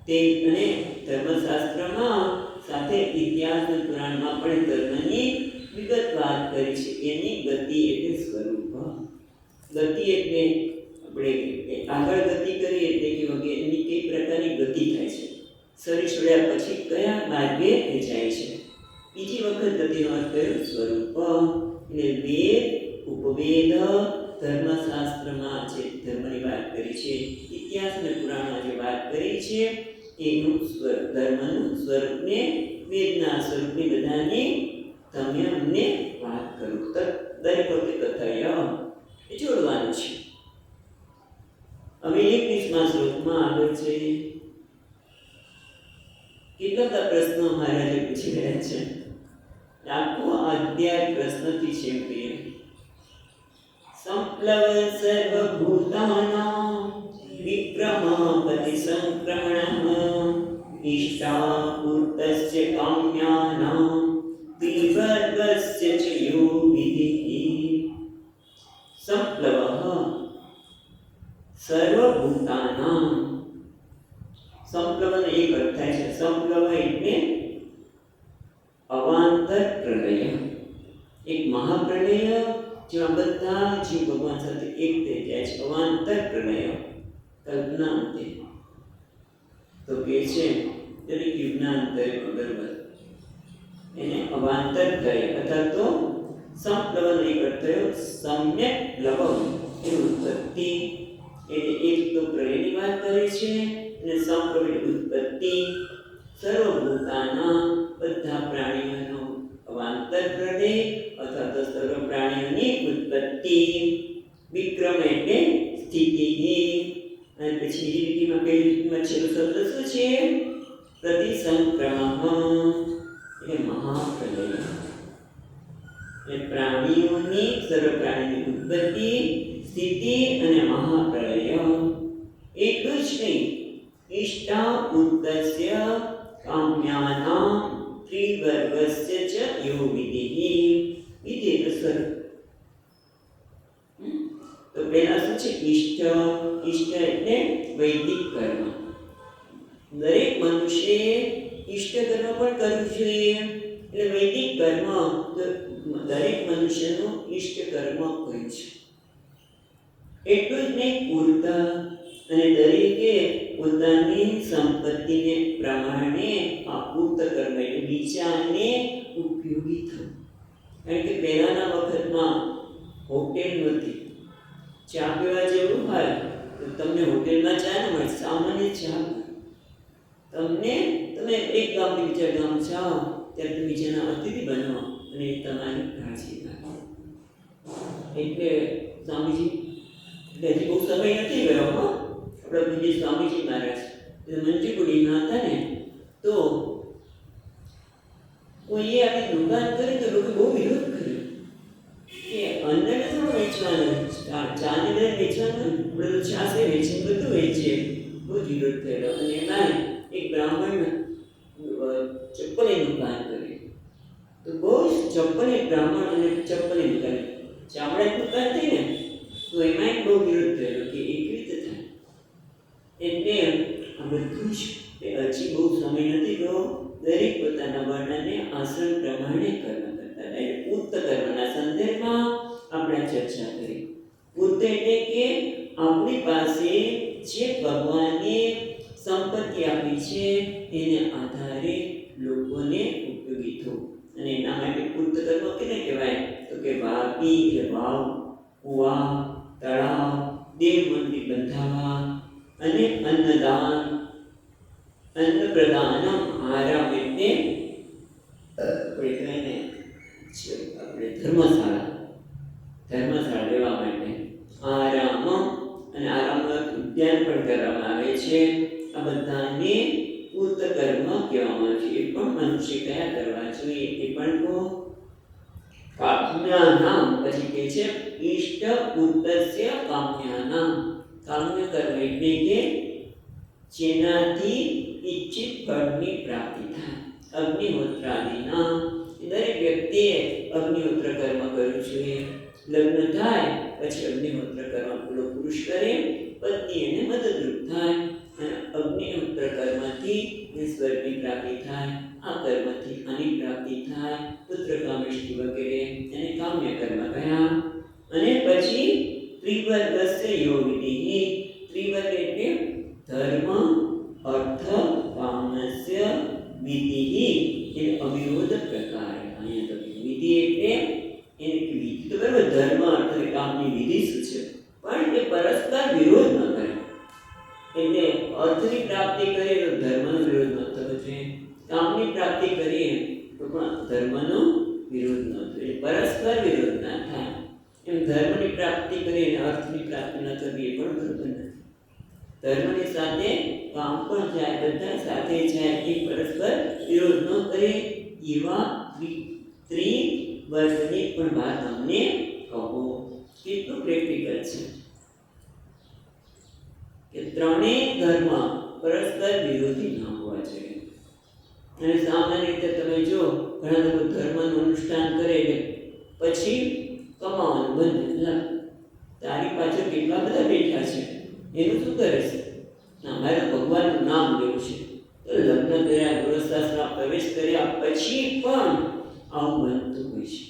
તે અને ધર્મશાસ્ત્રમાં સાથે ઇતિહાસ અને પુરાણમાં પણ ધર્મની વિગતવાર કરી છે. એની ગતિ એટલે સ્વરૂપ. ગતિ એટલે આપણે આગળ ગતિ કરીએ એટલે કે વગેરે એની કઈ પ્રકારની ગતિ થાય છે, શરીર છોડ્યા પછી કયા માર્ગે જાય છે. બીજી વખત ગતિનો અર્થ કર્યો સ્વરૂપ. એટલે વેદ ઉપવેદ ધર્મશાસ્ત્રમાં જે ધર્મની વાત કરી છે, ઇતિહાસ અને પુરાણમાં જે વાત કરી છે એનું ધર્મનું સ્વરૂપને, વેદના સ્વરૂપને બધાની તમે અમને વાત કરો. દરેક વખતે કથાય એ જોડવાનું છે. હવે 21મા શ્લોકમાં આગળ છે કેટલા પ્રશ્નો મહારાજે પૂછી રહ્યા છે. આખો અધ્યાય પ્રશ્નથી છે. સંપ્લવ સર્વભૂતાનાં વિક્રમ પરિસંક્રમણઃ ઇષ્ટાપૂર્તસ્ય કામ્યાનાં વિવર્ગસ્ય ચ યો વિધિઃ. સંપ્લવઃ સર્વભૂતાનાં. સંપ્લવનો એક અર્થ થાય છે, સંપ્લવ એટલે અવાંતર પ્રલય, એક મહાપ્રલય જેમાં બધા જીવ ભગવાન સાથે એક થઈ જાય છે. અવાંતર પ્રલય, કલ્પના અંતે. તો કે છે દરેક યુગના અંતરે અગરબત્ત, એને અવાંતર પ્રલય અથવા તો સંપ્લવનો એક અર્થ થયો સમ્યક લવમ, એની ઉત્પત્તિ. એટલે એક તો પ્રલયની વાત કરે છે અને સંપ્લવ ઉત્પત્તિ. સર્વભૂતાના બધા પ્રાણીઓનો અવાંતર પ્રલય અથવા તો સર્વ પ્રાણીઓની ઉત્પત્તિ. વિક્રમ એટલે સ્થિતિ. અને પછી લીટીમાં કઈ લીટીમાં છેલ્લો શબ્દ શું છે? પ્રતિસંક્રમણ એટલે મહાપ્રલય. એટલે પ્રાણીઓની, સર્વ પ્રાણીની ઉત્પત્તિ, સ્થિતિ અને મહાપ્રલય. એટલું જ નહીં, ઇષ્ટાપૂર્તસ્ય કામ્યાનાં ત્રિવર્ગસ્ય ચ યો વિધિઃ. વિધિ એટલે સ્વરૂપ. તો પહેલા શું છે? ઇષ્ટ એટલે વૈદિક કર્મ. દરેક મનુષ્યએ ઇષ્ટ કર્મ પણ કરવું જોઈએ. એટલે વૈદિક કર્મ દરેક મનુષ્યનું ઇષ્ટ કર્મ હોય છે. એટલું જ નહીં, પૂરતા. અને દરેકે પોતાની સંપત્તિને પ્રમાણે આપૂર્ત કર્મ એટલે બીજાને ઉપયોગી થવું. કારણ કે પહેલાના વખતમાં હોટેલ નહોતી. ચા પીવા જેવું હોય તો તમને હોટેલમાં ચા ન મળે, સામાન્ય ચા. તમે એક ગામથી બીજા ગામ જાઓ ત્યારે તમે બીજાના અતિથિ બનો. અને એ તમારી કાળજી રાખે. એટલે સ્વામીજી, એટલે હજી બહુ સમય નથી ગયો હો. આપણા પૂજ્ય સ્વામીજી મહારાજ મંજુકુડીમાં હતા ને, તો કોઈએ આવી દુકાન કરી તો લોકો બહુ વિરોધ કર્યો કે અન્નને થોડું વેચવાનું, ચાને બધે વેચવાનું, આપણે તો છાસે વેચીને બધું વેચીએ. બહુ જ વિરોધ થયેલો. અને એમાં એક બ્રાહ્મણ ચપ્પલની દુકાન કરી. તો બહુ જ ચપ્પલની બ્રાહ્મણ અને ચપ્પલની દુકાન, ચામડાની દુકાન થઈ ને, તો એમાં બહુ વિરોધ થયેલો કે એક રીતે થાય. એટલે આ બધું જ હજી બહુ સમય નથી ગયો. દરેક પોતાના વર્ણને આશ્રમ પ્રમાણે કર્મ કરતા હતા. એટલે પૂર્ત કર્મના સંદર્ભમાં આપણે ચર્ચા કરી. પૂર્ત એટલે કે આપણી પાસે જે ભગવાને સંપત્તિ આપી છે એને આધારે લોકોને ઉપયોગી થવું. અને એના માટે પૂર્ત કર્મ કેને કહેવાય? તો કે વાપી એટલે વાવ, કુવા, તળાવ, દેવ મંદિર બંધાવા, અને અન્નદાન, અન્ન પ્રદાનમ, આરામ એટલે આપણે ધર્મશાળા લેવા માટે આરામ, અને આરામનું ઉદ્યાન પણ કરવામાં આવે છે. આ બધાને પૂર્ત કર્મ કહેવામાં આવે છે. એ પણ મનુષ્ય કયા કરવા જોઈએ એ પણ કહો. કામ્યાનામ, પછી કહે છે ઈષ્ટ પૂર્તસ્ય કામ્યાનામ. કામ્ય કર્મ એટલે કે જેનાથી ઈચ્છિત ફળની પ્રાપ્તિ થાય. અગ્નિહોત્રાદિના, દરેક વ્યક્તિએ અગ્નિહોત્ર કર્મ કરવું જોઈએ. લગ્ન થાય પછી અગ્નિહોત્ર કર્મ પૂરો પુરુષ કરે, પત્ની એને મદદરૂપ થાય. અને અગ્નિહોત્ર કર્મથી સ્વર્ગની પ્રાપ્તિ થાય. આ કર્મથી આની પ્રાપ્તિ થાય, પુત્ર કામેષ્ટિ વગેરે, એને કામ્ય કર્મ કહ્યા. અને પછી ત્રિવર્ગસ્ય યોગિની. ત્રિવર્ગ એટલે ધર્મ, અર્થ, કામસ્ય વિધિ, એટલે અવિરોધ પ્રકાર. અહીંયા તો વિધિ એટલે એને વિધિ તો બરાબર, ધર્મ, અર્થ અને કામની વિધિ શું છે? પણ એ પરસ્પર વિરોધ ન કરે. એટલે અર્થની પ્રાપ્તિ કરીએ તો ધર્મનો વિરોધ ન થવો જોઈએ, કામની પ્રાપ્તિ કરીએ તો પણ ધર્મનો વિરોધ ન થવો જોઈએ, પરસ્પર વિરોધ ના થાય. એમ ધર્મની પ્રાપ્તિ કરીએ અને અર્થની પ્રાપ્તિ ન થવી એ પણ બરોબર નથી. ધર્મની સાથે કામ પણ જાય, બધા સાથે જાય, એ પરસ્પર વિરોધ ન કરે. એવા ત્રિવર્ગની પણ વાત અમને કહો. કેટલું પ્રેક્ટિકલ છે કે ત્રણેય ધર્મ પરસ્પર વિરોધી ન હોવા જોઈએ. અને સામાન્ય રીતે તમે જો ઘણા લોકો ધર્મનું અનુષ્ઠાન કરે પછી કમાવાનું બંધ. તારી પાછળ કેટલા બધા બેઠા છે, એનું શું કરે છે? ના, મારે ભગવાનનું નામ લેવું છે. તો લગ્ન કર્યા, ગૃહસ્થાશ્રમમાં પ્રવેશ કર્યા પછી પણ આવું બનતું હોય છે.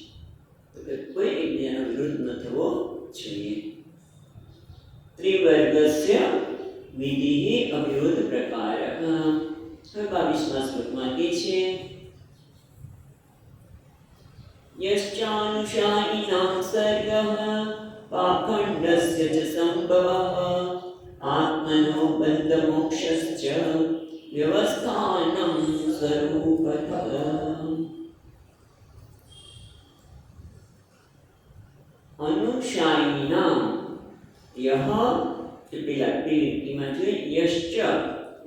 તો કે કોઈ એકબીજાનો વિરોધ ન થવો જોઈએ. ત્રિવર્ગસ્ય વિધિ અવિરોધ પ્રકાર. હવે 22મા શ્લોકમાં કહે છે યશ્ચાનુષાયિનાં સર્ગઃ પાખંડસ્ય ચ સંભવઃ આત્મનો બંધમોક્ષશ્ચ વ્યવસ્થાનં સ્વરૂપતઃ. અનુષાયિનાં, યહ પેલા પેલીમાં જોઈએ યશ્ચ,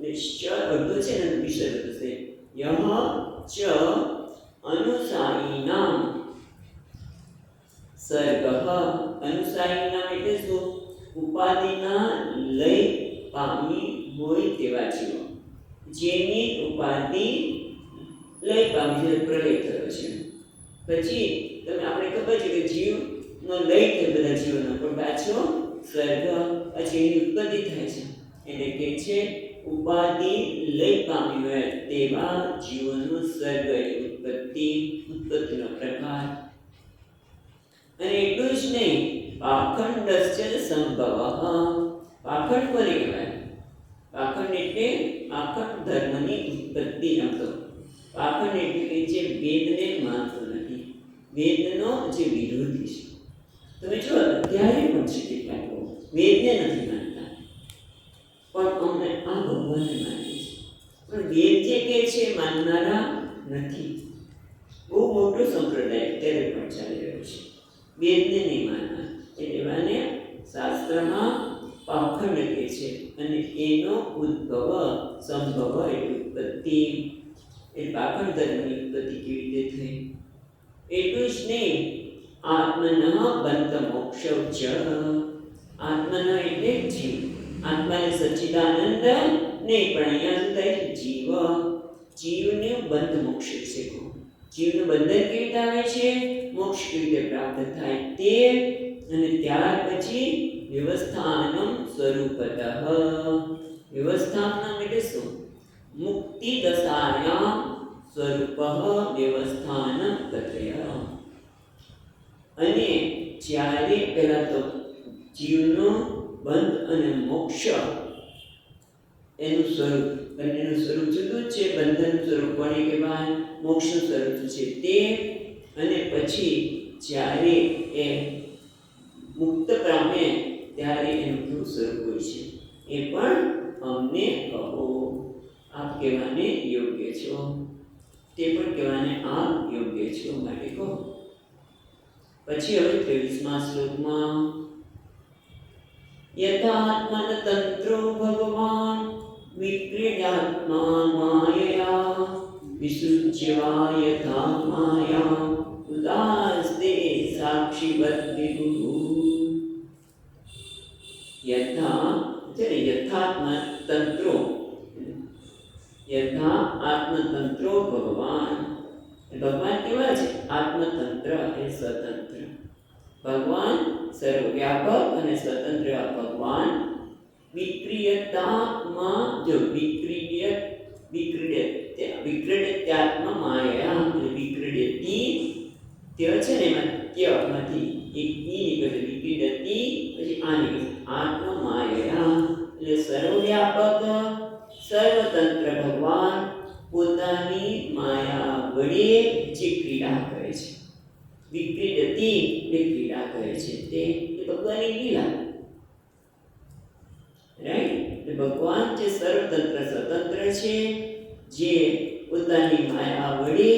નિશ્ચ અર્ધો છે ને વિસર્ગ થશે. યહ ચ અનુષાયિનાં સર્ગઃ. અનુષાયિનાં એટલે શું? ઉપાધિના લય પામી હોય તેવા જીવો, જેની ઉપાધિ લય પામી છે, પ્રલય થયો છે. પછી તમે આપણે ખબર છે કે જીવનો લય થાય બધા જીવોનો, પણ પાછો સ્વર્ગ પછી એની ઉત્પત્તિ થાય છે. એટલે કે છે ઉપાધિ લય પામી હોય તેવા જીવોનું સ્વર્ગ ઉત્પત્તિનો પ્રકાર. અને એટલું જ નહીં, પાખંડસ્ય સંભવઃ. પાખંડ કોને કહેવાય? પાખંડ એટલે પાખંડ ધર્મની ઉત્પત્તિ. આમ તો પાખંડ એટલે કે જે વેદને માનતો નથી, વેદનો જે વિરોધી છે. તમે જો અત્યારે પણ છે કેટલાક વેદને નથી માનતા, પણ અમને આ ભગવાનને માનીએ છીએ. પણ વેદ જે કહે છે માનનારા નથી. બહુ મોટો સંપ્રદાય અત્યારે પણ ચાલી રહ્યો છે. વેદને નહીં માનવા એટલે એવાને શાસ્ત્રમાં પાખંડ કહે છે. અને એનો ઉદ્ભવ સંભવ એટલે ઉત્પત્તિ, એ પાખંડ ધર્મની ઉત્પત્તિ કેવી રીતે થઈ? એટલું જ નહીં, આત્મન બંધ મોક્ષ ચ, આત્મન એટલે જીવ, આત્માને સચ્ચિદાનંદ નહીં, પણ અહીંયા શું થાય? જીવ, જીવને બંધ મોક્ષ વિશે કહો. જીવનું બંધન કેવી રીતે આવે છે, મોક્ષ કેવી રીતે પ્રાપ્ત થાય તે, અને ત્યાર પછી વ્યવસ્થાનમ સ્વરૂપતઃ. વ્યવસ્થાનમ એટલે શું? મુક્તિ દશાયામ સ્વરૂપ વ્યવસ્થાનમ કથય. અને જ્યારે પહેલા તો જીવનો બંધ અને મોક્ષ એનું સ્વરૂપ, બંનેનું સ્વરૂપ જુદું જ છે. બંધનનું સ્વરૂપ કોને કહેવાય? મોક્ષનું સ્વરૂપ છે તે. અને પછી જ્યારે એ મુક્ત પામે ત્યારે એનું કેવું સ્વરૂપ હોય છે એ પણ અમને કહો. આપ કહેવાને યોગ્ય છો, તે પણ કહેવાને આપ યોગ્ય છો, માટે કહો. પછી હવે 23મા શ્લોકમાં યથાત્મન તંત્રો ભગવાન વિક્રીડાત્મા માયયા વિસૃજ્યવા યથા માયા ઉદાસ્તે સાક્ષીવત વિભુ. યથા યથાત્મ તંત્રો, યથા આત્મતંત્રો ભગવાન. ભગવાન કેવા છે? આત્મતંત્ર એ સ્વતંત્ર. ભગવાન સર્વવ્યાપક અને સ્વતંત્ર ભગવાન. વિક્રિયતામાં જો વિક્રીડત્યાત્મા માયા, વિક્રીડતી ત્ય છે ને, એમાં ત્યમાંથી એક ઈ નીકળે, વિક્રીડતી પછી આ નીકળે, આત્મા માયા એટલે સર્વવ્યાપક સર્વતંત્ર ભગવાન પોતાની માયા વડે જે ક્રીડા કરે છે. વિક્રીડતી એટલે ક્રીડા કરે છે તે ભગવાનની લીલા, રાઈટ? એટલે ભગવાન જે સર્વતંત્ર સ્વતંત્ર છે, જે પોતાની માયા વડે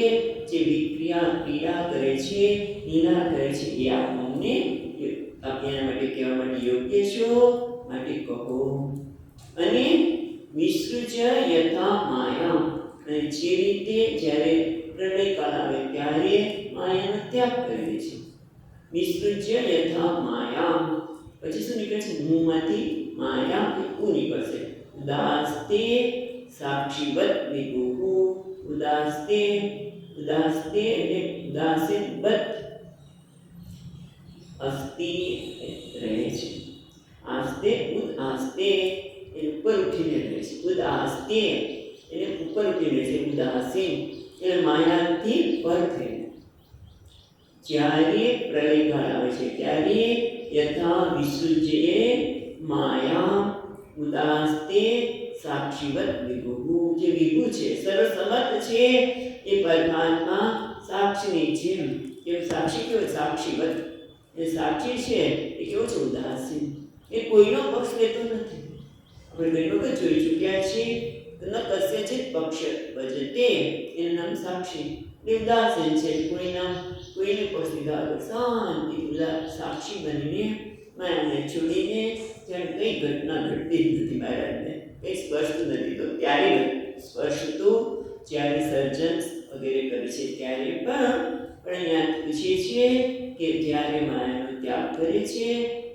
જે ક્રીડા કરે છે, લીલા કરે છે, એ આપણને એના માટે કહેવા માટે યોગ્ય છો, માટે કહો. અને વિસૃજ યથા માયા, અને જે રીતે જ્યારે પ્રલયકાળ આવે ત્યારે માયાનો ત્યાગ કરી દે છે. વિસૃજ્ય યથા માયા, પછી શું નીકળે છે? મુંહમાંથી માયા ઉ નીકળશે. ઉદાસ્તે સાક્ષીવત વિભુ. ઉદાસ્તે, ઉદાસ્તે એટલે ઉદાસીન, બત અસ્તિ રહે છે. આસ્તે ઉદાસ્તે એટલે ઉપર ઉઠીને રહે છે. ઉદાસ્તે એટલે ઉપર ઉઠીને રહે છે. ઉદાસીન એટલે માયાથી પર થઈને. જ્યારે પ્રલયકાળ આવે છે ત્યારે યથા વિસૃજ્યે માયા ઉદાસ્તે સાક્ષીવત વિભુ. જે વિભુ છે, સર્વસમર્થ છે, એ પરમાત્મા સાક્ષીની જેમ. કે સાક્ષી કેવો? સાક્ષીવત એ સાક્ષી છે એ કેવો છે? ઉદાસીન. એ કોઈનો પક્ષ લેતો નથી. આપણે ઘણી વખત જોઈ ચૂક્યા છીએ, ન કસ્યચિત પક્ષ ભજતે, એનું નામ સાક્ષી. એ ઉદાસીન છે, કોઈને પક્ષ લીધા વગર શાંતિ સાક્ષી બનીને માયાને છોડીને જાણે કઈ ઘટના ઘટતી જ નથી, મહારાજને કંઈ સ્પર્શતું નથી. તો ત્યારે સ્પર્શતું જ્યારે સર્જન વગેરે કરે છે ત્યારે પણ અહીંયા પૂછીએ છીએ કે જ્યારે માયાનો ત્યાગ કરે છે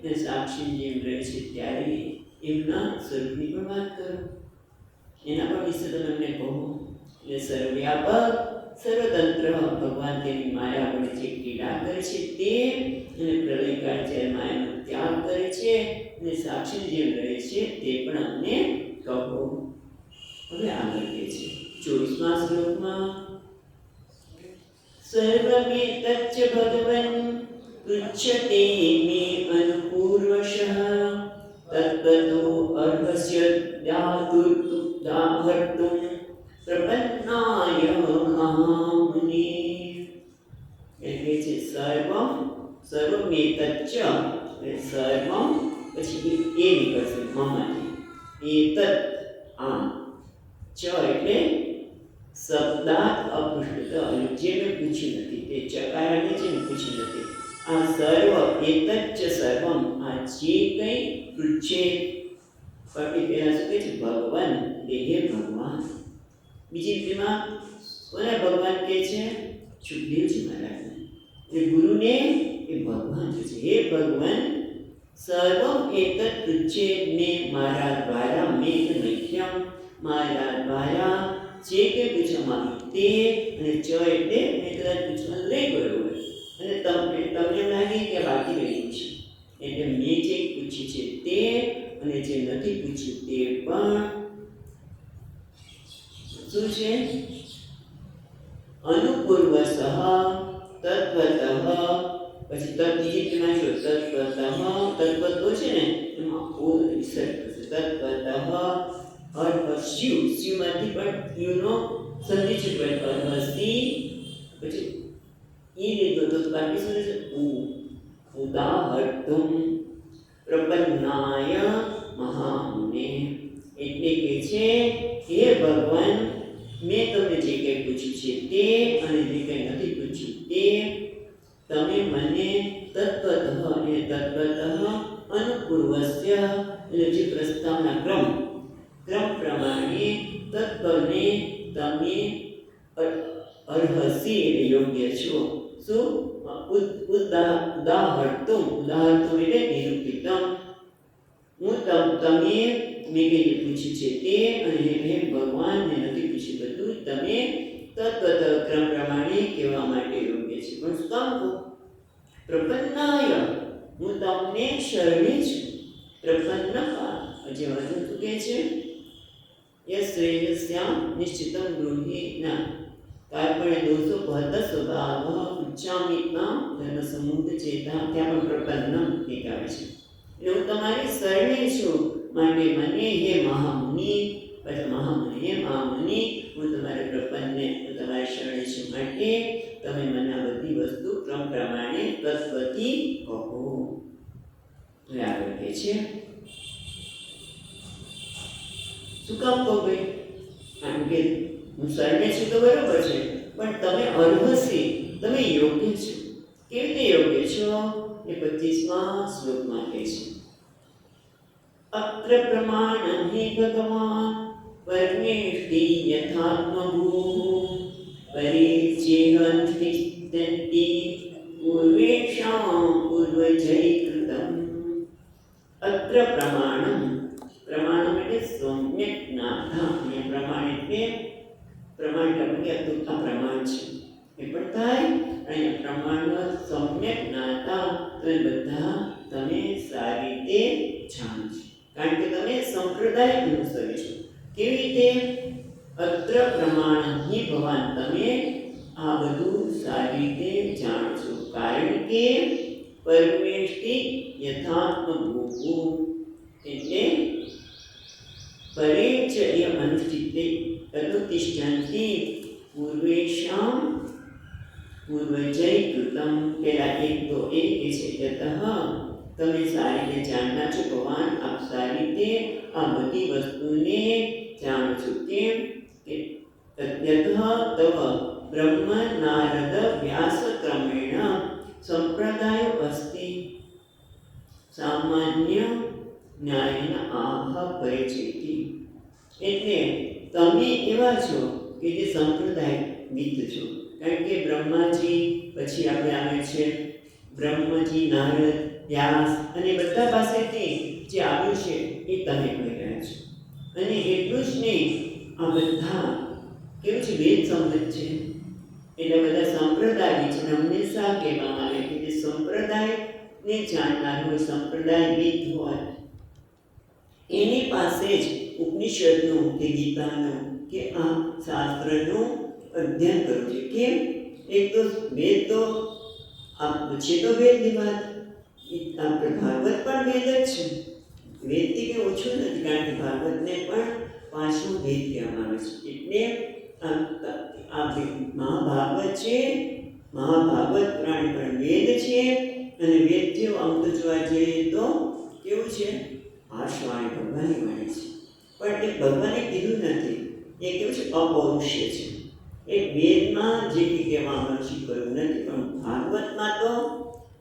ને સાક્ષી જેમ રહે છે ત્યારે એમના સ્વરૂપની પણ વાત કરો. એના પણ વિશે તમે અમને કહો. એટલે સર્વવ્યાપક સર્વતંત્ર ભગવાન તેની માયા વડે જે ક્રીડા કરે છે તે, અને પ્રલયકાળ જ્યારે માયાનો ત્યાગ કરે છે અને સાક્ષી જેમ રહે છે તે પણ અમને કહો. હવે આગળ કહે છે 24મા શ્લોકમાં સર્વમેતચ્ચ ભગવન પૃચ્છતે મે અનુપૂર્વશઃ તત્તતો અર્હસ્ય દાહર્તું પ્રપન્નાય મહામુનિ. એટલે છે સર્વમેતચ્ચ એટલે સર્વમ પછી એ નીકળશે મમાંથી. એતત આમ, ચ એટલે શબ્દાત અપૃષ્ટ, જે મેં પૂછ્યું નથી તે ચકારાને જે મેં પૂછ્યું નથી. આ સર્વ એતચ્ચ સર્વમ, આ જે કંઈ પૃચ્છે પણ પેલા શું કહે છે? ભગવાન, એટલે હે ભગવાન. બીજી રીતમાં કોને ભગવાન કહે છે? સુખદેવજી મહારાજને. એટલે ગુરુને એ ભગવાન કહે છે. હે ભગવાન, સર્વમ એતત પૃચ્છે ને મારા દ્વારા મેં મૈથ્યમ, મારા દ્વારા જે કે પૂછવામાં આવ્યું તે, અને ચ એટલે મેં કદાચ પૂછવાનું રહી ગયો હોય અને તમને લાગે કે બાકી રહ્યું છે, એટલે મેં જે પૂછ્યું છે તે અને જે નથી પૂછ્યું તે પણ શું છે? અનુપૂર્વસઃ તત્વતઃ. પછી તત્ બીજી ક્રિયા જો તત્વતઃ, તત્વ તો છે ને એમાં ઓ વિસર્ગ થશે. તત્વતઃ અર્હસ્યુ, સ્યુમાંથી પણ યુનો સંધિ છે. અર્હસી પછી ઈ લીધો તો બાકી શું છે? ઉદાહર્તુમ પ્રપન્નાય મહામુને. એટલે કે છે હે ભગવાન, મેં તમને જે કંઈ પૂછ્યું છે તે અને જે કંઈ નથી પૂછ્યું તે તમે મને તત્વતઃ અને તત્વતઃ અનુપૂર્વસ્ય, એટલે જે પ્રસ્તાવના ક્રમ પ્રમાણે તત્વને તમે અર્હસી એટલે યોગ્ય છો. શું? ઉદાહર્તુમ, ઉદાહર્તુમ એટલે નિરૂપિતમ. હું તમે મેં કંઈ પૂછ્યું છે તે અને હે ભગવાન મેં નથી પૂછ્યું બધું તમે તત્વત ક્રમ પ્રમાણે કહેવા માટે યોગ્ય છે. પણ શું કામ કહું? પ્રપન્નાય, હું તમને શરણે છું. પ્રપન્નકા, જે વધુ શું કહે છે? યશ્રેયસ્યામ નિશ્ચિતમ ગૃહીના કાર્પણ્ય દોષો ભત સ્વભાવ ઉચ્ચામિતના ધર્મ સમુદ્ર ચેતા. ત્યાં પણ પ્રપન્નમ એક આવે છે. એટલે હું તમારી શરણે છું માટે મને હે મહામુનિ, પછી મહામુનિ, હે મહામુનિ, હું તમારે પ્રપન્ને, હું તમારી શરણે છું માટે તમે મને આ બધી વસ્તુ ક્રમ પ્રમાણે તત્વથી કહો. હવે આગળ કહે છે શું કામ કહો ભાઈ? કારણ કે હું શરણે છું તો બરોબર છે, પણ તમે અર્હસી, તમે યોગ્ય છો. કેવી રીતે યોગ્ય છો? એ 25મા શ્લોકમાં કહે છે. અત્ર પ્રમાણં હિ ભગવાન પરમેષ્ટિ યથાત્મભૂઃ પરિચ્છેદન્તિ પૂર્વેષાં પૂર્વજૈકૃતમ. અત્ર પ્રમાણં, પ્રમાણમ એટલે સૌમ્યક જ્ઞાતા. અને પ્રમાણ એટલે પ્રમાણ એટલે આ પ્રમાણ છે એ પણ થાય. અને પ્રમાણનો સૌમ્યક જ્ઞાતા, તમે બધા તમે સારી રીતે જાણો છો, કારણ કે તમે સંપ્રદાય અનુસરે છો. કેવી રીતે? અત્ર પ્રમાણ હિ ભવાન, તમે આ બધું સારી રીતે જાણો છો, કારણ કે પરમેષ્ટિ યથાત્મભૂઃ એટલે પરિચર્ય અનુષ્ઠિતે અનુતિષ્ઠન્તિ પૂર્વેષાં પૂર્વજૈકૃતમ. પેલા એક તો એ કે છે યતઃ, તમે સારી રીતે જાણના છો ભગવાન, આપ સારી રીતે આ બધી વસ્તુને જાણો છો. કેમ કે યતઃ તવ બ્રહ્મ નારદ વ્યાસ ક્રમેણ સંપ્રદાયો અસ્તિ સામાન્ય ન્યાયન આહ પરિચિતિ. એટલે તમે એવા છો કે જે સંપ્રદાયવિદ છો, કારણ કે બ્રહ્માજી પછી આપણે આવે છે બ્રહ્મજી, નારદ, વ્યાસ અને બધા પાસેથી જે આવ્યું છે એ તમે કહી રહ્યા છો. અને એટલું જ નહીં, આ બધા કેવું છે? વેદ સંમત છે. એટલે બધા સંપ્રદાય છે. અને હંમેશા કહેવામાં આવે કે જે સંપ્રદાયને જાણનાર હોય, સંપ્રદાયવિદ હોય, એની પાસે જ ઉપનિષદનું કે ગીતાનું કે આ શાસ્ત્રનું અધ્યયન કરવું છે. કેમ? એક તો વેદ તો છે, તો વેદની વાત, આપણે ભાગવત પણ વેદ જ છે. વેદથી કંઈ ઓછું નથી, કારણ કે ભાગવતને પણ 5મો વેદ કહેવામાં આવે છે. એટલે આ મહાભાગવત છે, મહાભાગવત પુરાણ પણ વેદ છે. અને વેદ જેવો આમ તો જોવા જઈએ તો કેવું છે? આશવાણી, ભગવાનની વાણી છે. પણ એ ભગવાને કીધું નથી, એ કેવું છે? અપૌરુષે છે. એ વેદમાં જે કહેવામાં છે કર્યું નથી, પણ ભાગવતમાં તો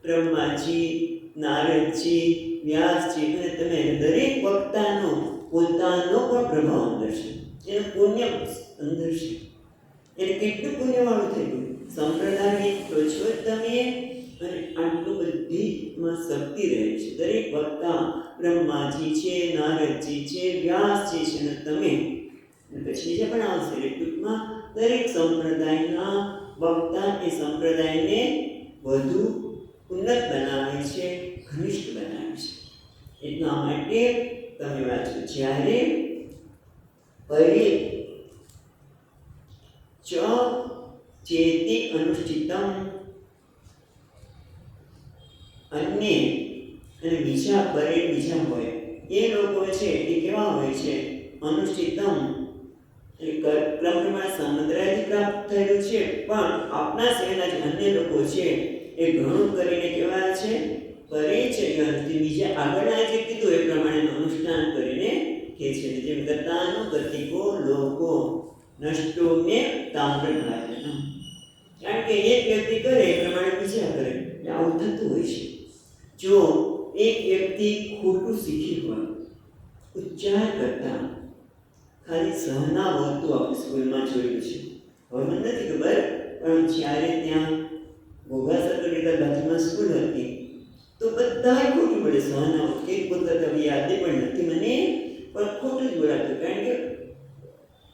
બ્રહ્માજી, નારદજી, વ્યાસજી અને તમે દરેક વક્તાનો પોતાનો પણ પ્રભાવ અંદર છે, એનું પુણ્ય અંદર છે. એટલે કેટલું પુણ્યવાળું થઈ ગયું. સંપ્રદાયની તો છો તમે, અને આટલું બધીમાં શક્તિ રહે છે. દરેક વક્તા બ્રહ્માજી છે, નારદજી છે, વ્યાસજી છે, અને તમે પછી બીજા પણ આવશે. એટલે ટૂંકમાં દરેક સંપ્રદાયના વક્તા એ સંપ્રદાયને વધુ ઉન્નત બનાવે છે, ઘનિષ્ઠ બનાવે છે. એટલા માટે તમે વાંચો, જ્યારે પરે ચ ચેતી અનુષ્ઠિતમ, અન્ય અને બીજા પરે બીજા હોય એ લોકો છે એ કેવા હોય છે? અનુષ્ઠિતમ એટલે ક્રમ પ્રમાણે સમુદ્રથી પ્રાપ્ત થયેલું છે, પણ આપણા સિવાયના જે અન્ય લોકો છે એ ઘણું કરીને કેવા છે? પરિચયથી બીજા આગળના જે કીધું એ પ્રમાણે અનુષ્ઠાન કરીને કે છે. જેમ ગતાનો ગતિકો લોકો નષ્ટો મે તામ્રભાજનમ, કારણ કે એક વ્યક્તિ કરે એ પ્રમાણે બીજા કરે, એટલે આવું થતું હોય છે. જો એક વ્યક્તિ ખોટું શીખી હોય, ઉચ્ચાર કરતા ખાલી સહના હોતું આપણે સ્કૂલમાં જોયું છે, હવે મને નથી ખબર, પણ જ્યારે ત્યાં ઘોઘા સર્કલ બાજુમાં સ્કૂલ હતી તો બધા ખોટું પડે. સહના એક વખત હવે યાદ પણ નથી મને, પણ ખોટું જ બોલાતું. કારણ કે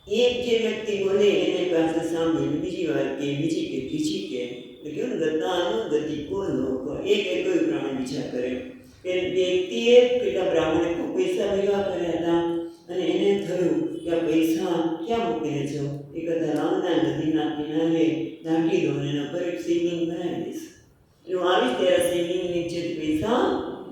એક જે વ્યક્તિ બોલે એને પાસે સાંભળીને બીજી વાર કે બીજી કે ત્રીજી કે કેવું ને ગતાનું ગતિકો લોકો એક પ્રમાણે વિચાર કરે. કે વ્યક્તિએ કેટલા બ્રાહ્મણે ખૂબ પૈસા ભેગા કર્યા હતા, અને એને થયું કે આ પૈસા ક્યાં મૂકીને જાઉં, એ કદાચ રામના નદીના કિનારે નાખી દઉં અને એના પર એક શિવલિંગ બનાવી દઈશ. હું આવીશ ત્યારે શિવલિંગ નીચે પૈસા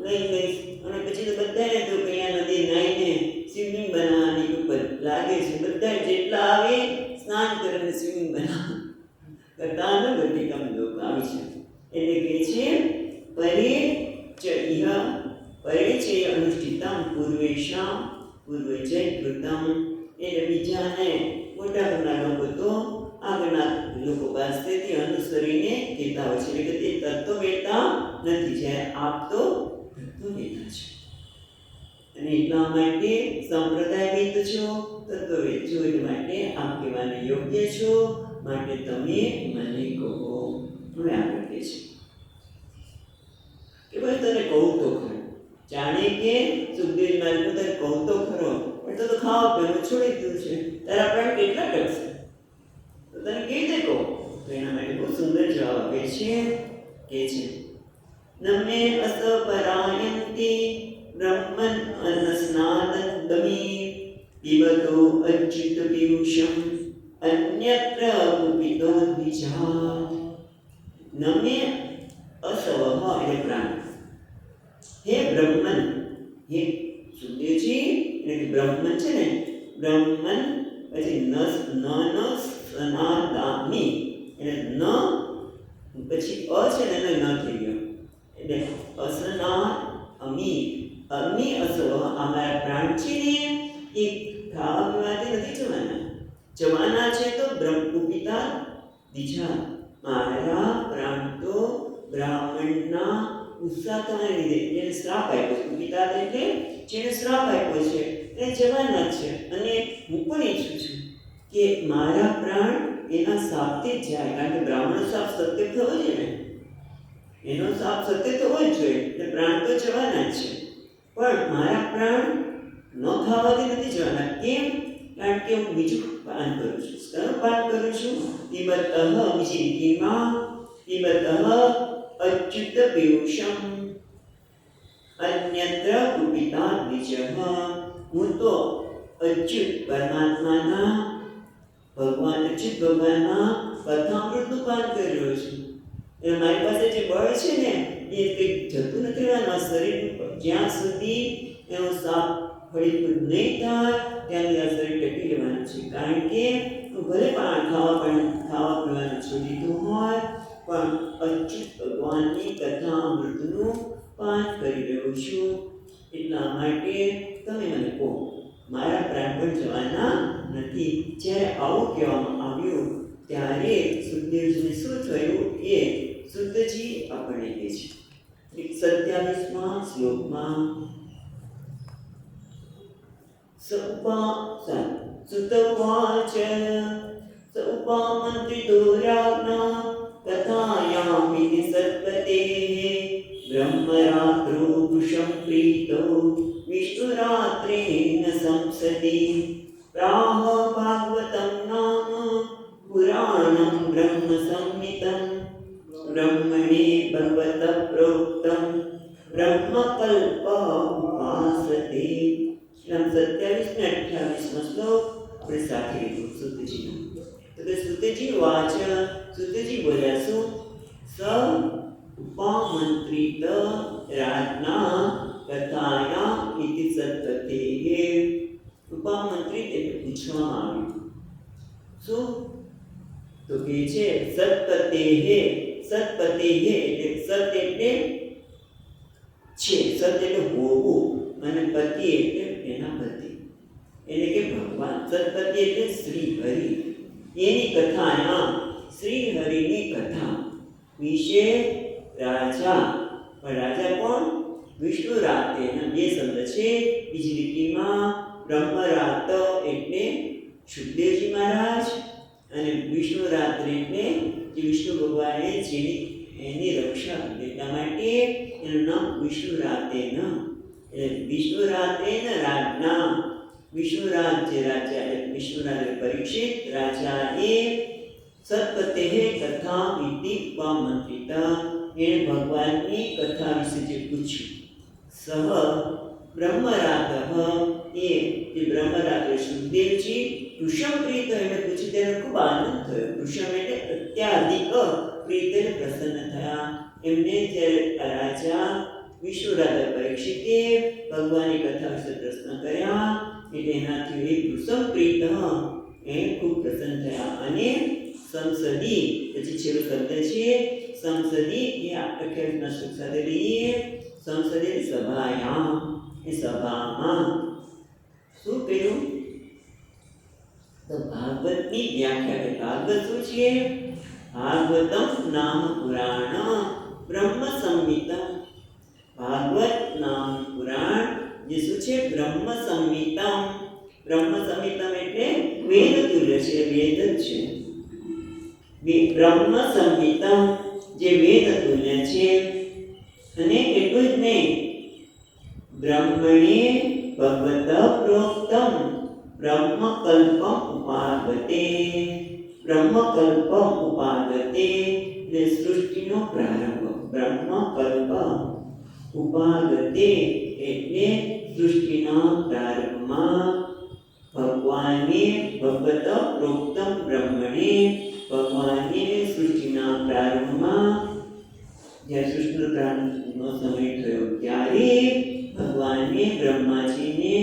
લઈ લઈશ, અને પછી તો બધાને તો કયા નદી નાહીને શિવલિંગ બનાવવાની ઉપર લાગે છે. બધા જેટલા આવે સ્નાન કરીને શિવલિંગ બનાવે કરતા ન ગતિકમ લોકો આવી છે. એટલે કે છે પરિચય અનુષ્ઠિતમ પૂર્વેશામ પૂર્વજય કૃતમ, એટલે બીજાને મોટા ભાગના લોકો તો આગળના લોકો પાસેથી અનુસરીને કહેતા હોય છે. એટલે કે તે તત્વવેતા નથી, જ્યારે આપ તો તત્વવેતા છે. અને એટલા માટે સંપ્રદાયવિદ છો, તત્વવેદ છો, એટલા માટે આપ કહેવાને યોગ્ય છો, માટે તમે મને કહો. હવે આગળ કહે છે કે ભાઈ તને કહું તો ખરું, જાણે કે સુખદેવ મારી તને કહું તો ખરો, પણ તો ખાવા પીવાનું છોડી દીધું છે, તારા પ્રાણ કેટલા ટકશે, તો તને કેવી રીતે કહું? તો એના માટે બહુ સુંદર જવાબ આપે છે કે છે નમે અસ પરાયંતી બ્રહ્મન અનસ્નાદન દમી પીબતો અચ્યુત પીયુષમ અન્યત્ર કુપિતો દ્વિજા. નમે અસવહ એટલે પ્રાણ, હે બ્રહ્મન, હે સુખદેવજી એટલે કે બ્રહ્મન છે ને, બ્રહ્મન પછી ન સનાદામી એટલે ન પછી અ છે ને ન થઈ ગયો, એટલે અસના અમી અગ્નિ અસવ અમારા પ્રાણ છે ને એ ખાવા પીવાથી નથી જવાના છે તો બ્રહ્મ પિતા દીજા. મારા પ્રાણ તો બ્રાહ્મણના ઉત્સાહ થવાને લીધે જેને શ્રાપ આપ્યો છે, પિતા એટલે જેને શ્રાપ આપ્યો છે એ જવાના છે. અને હું પણ ઈચ્છું છું કે મારા પ્રાણ એના શાપથી જ જાય, કારણ કે બ્રાહ્મણનો શાપ સત્ય થવો જોઈએ ને, એનો શાપ સત્ય થવો જ જોઈએ, એટલે પ્રાણ તો જવાના જ છે. પણ મારા પ્રાણ ન ખાવાથી નથી જવાના. કેમ? કારણ કે હું બીજું પાન કરું છું. કયું પાન કરું છું? પીબતઃ બીજી રીતિમાં પીબતઃ અચ્યુત પીયુષમ અન્યત્ર કુપિતા દ્વિજઃ. હું તો અચ્યુત પરમાત્માના અચ્યુત ભગવાનના કથામૃતનું પાન કરી રહ્યો છું. એટલે મારી પાસે જે બળ છે ને એ કંઈક જતું નથી રહેવાનું. શરીર જ્યાં સુધી એનો સાપ ફળીફૂટ નહીં થાય ત્યાં સુધી આ શરીર ટકી રહેવાનું છે. કારણ કે હું ભલે ખાવા પીવાનું છોડી દીધું હોય, પણ અચ્યુત ભગવાનની કથામૃતનું પાન કરી રહ્યો છું. એટલા માટે તમે મને કહો, મારા પ્રાણ પણ જવાના નથી. જ્યારે આવું કહેવામાં આવ્યું ત્યારે સુખદેવજીને શું થયું એ સુતજી આપણને કહે છે. 27માં શ્લોકમાં સુતવાચ સૌપામંત્રિતો રાજ્ઞા કથાયામિતિ સત્પતેઃ બ્રહ્મરાત્રો કુશં પ્રીતો વિષ્ણુરાત્રેણ સંસદિ પ્રાહ ભાગવतं નામ પુરાણં બ્રહ્મ સંહિतं બ્રહ્મણે ભગવતઃ પ્રોક્तं બ્રહ્મકલ્પ ઉપાસતે. 27 ને 28 શ્લોક આપણે સાથે લીધું સુતજીનો. તો સુતજી વાચ, સુતજી બોલ્યા શું? સ ઉપમંત્રિત રાજ્ઞા કથાયા ઇતિ સત્પતેઃ. ઉપમંત્રિત એટલે પૂછવામાં આવ્યું. શું? તો કે છે સત્પતેઃ. સત્પતેઃ એટલે સત એટલે છે, સત એટલે હોવું, અને પતિ એટલે એના પતિ, એટલે કે ભગવાન. સત્પતિ એટલે શ્રી હરિ. એની કથાના, શ્રી હરિની કથા વિશે રાજા, પણ રાજા કોણ? વિષ્ણુરાતેના બે શબ્દ છે બીજી લીટીમાં. બ્રહ્મરાત એટલે સુખદેવજી મહારાજ, અને વિષ્ણુરાત્રિ એટલે જે વિષ્ણુ ભગવાને જેની એની રક્ષા એટલા માટે એનું નામ વિષ્ણુરાતેન. એટલે વિષ્ણુરાતેન રાજ્ઞા. વિષ્ણુરાજ જે રાજા, વિષ્ણુરાજ પરીક્ષિત રાજાએ સત્પતેઃ કથા ઇતિ ઉપમંત્રિતા, એણે ભગવાનની કથા વિશે જે પૂછ્યું. સહ બ્રહ્મરાતઃ, એ જે બ્રહ્મરાત સુખદેવજી કૃષ્ણ પ્રીત એને પૂછ્યું, તેને ખૂબ આનંદ થયો. કૃષ્ણ એટલે અત્યાધિક પ્રીત એટલે પ્રસન્ન થયા. એમને જ્યારે રાજા વિષ્ણુરાજા પરીક્ષિતે ભગવાનની કથા વિશે પ્રશ્ન કર્યા, એટલે એનાથી એ કૃષ્ણ પ્રીત એ ખૂબ પ્રસન્ન થયા. અને સંસદી, પછી છેલ્લો શબ્દ છે સંસદી, એ 28ના શ્લોક સાથે લઈએ. સંસદી સભાયામ, એ સભામાં શું કર્યું? તો ભાગવતની વ્યાખ્યા. ભાગવત શું છે? ભાગવતમ નામ પુરાણ બ્રહ્મ સંહિતા. ભાગવત નામ પુરાણ જે શું છે? બ્રહ્મ સંહિતા. બ્રહ્મ સંહિતા એટલે વેદ તુલ્ય છે, વેદ જ છે. બ્રહ્મ સંહિતા જે વેદ તુલ્ય છે. અને એટલું જ નહીં, બ્રહ્મણે ભગવત પ્રોક્તમ બ્રહ્મકલ્પમ ઉપાગતે. બ્રહ્મકલ્પમ ઉપાગતે એટલે સૃષ્ટિનો પ્રારંભ. બ્રહ્મકલ્પ ઉપાગતે એટલે સૃષ્ટિના પ્રારંભમાં ભગવાને ભગવત પ્રોક્તમ બ્રહ્મણે, ભગવાને સૃષ્ટિના પ્રારંભમાં જ્યારે સૃષ્ટિનો પ્રારંભનો સમય થયો ત્યારે ભગવાને બ્રહ્માજીને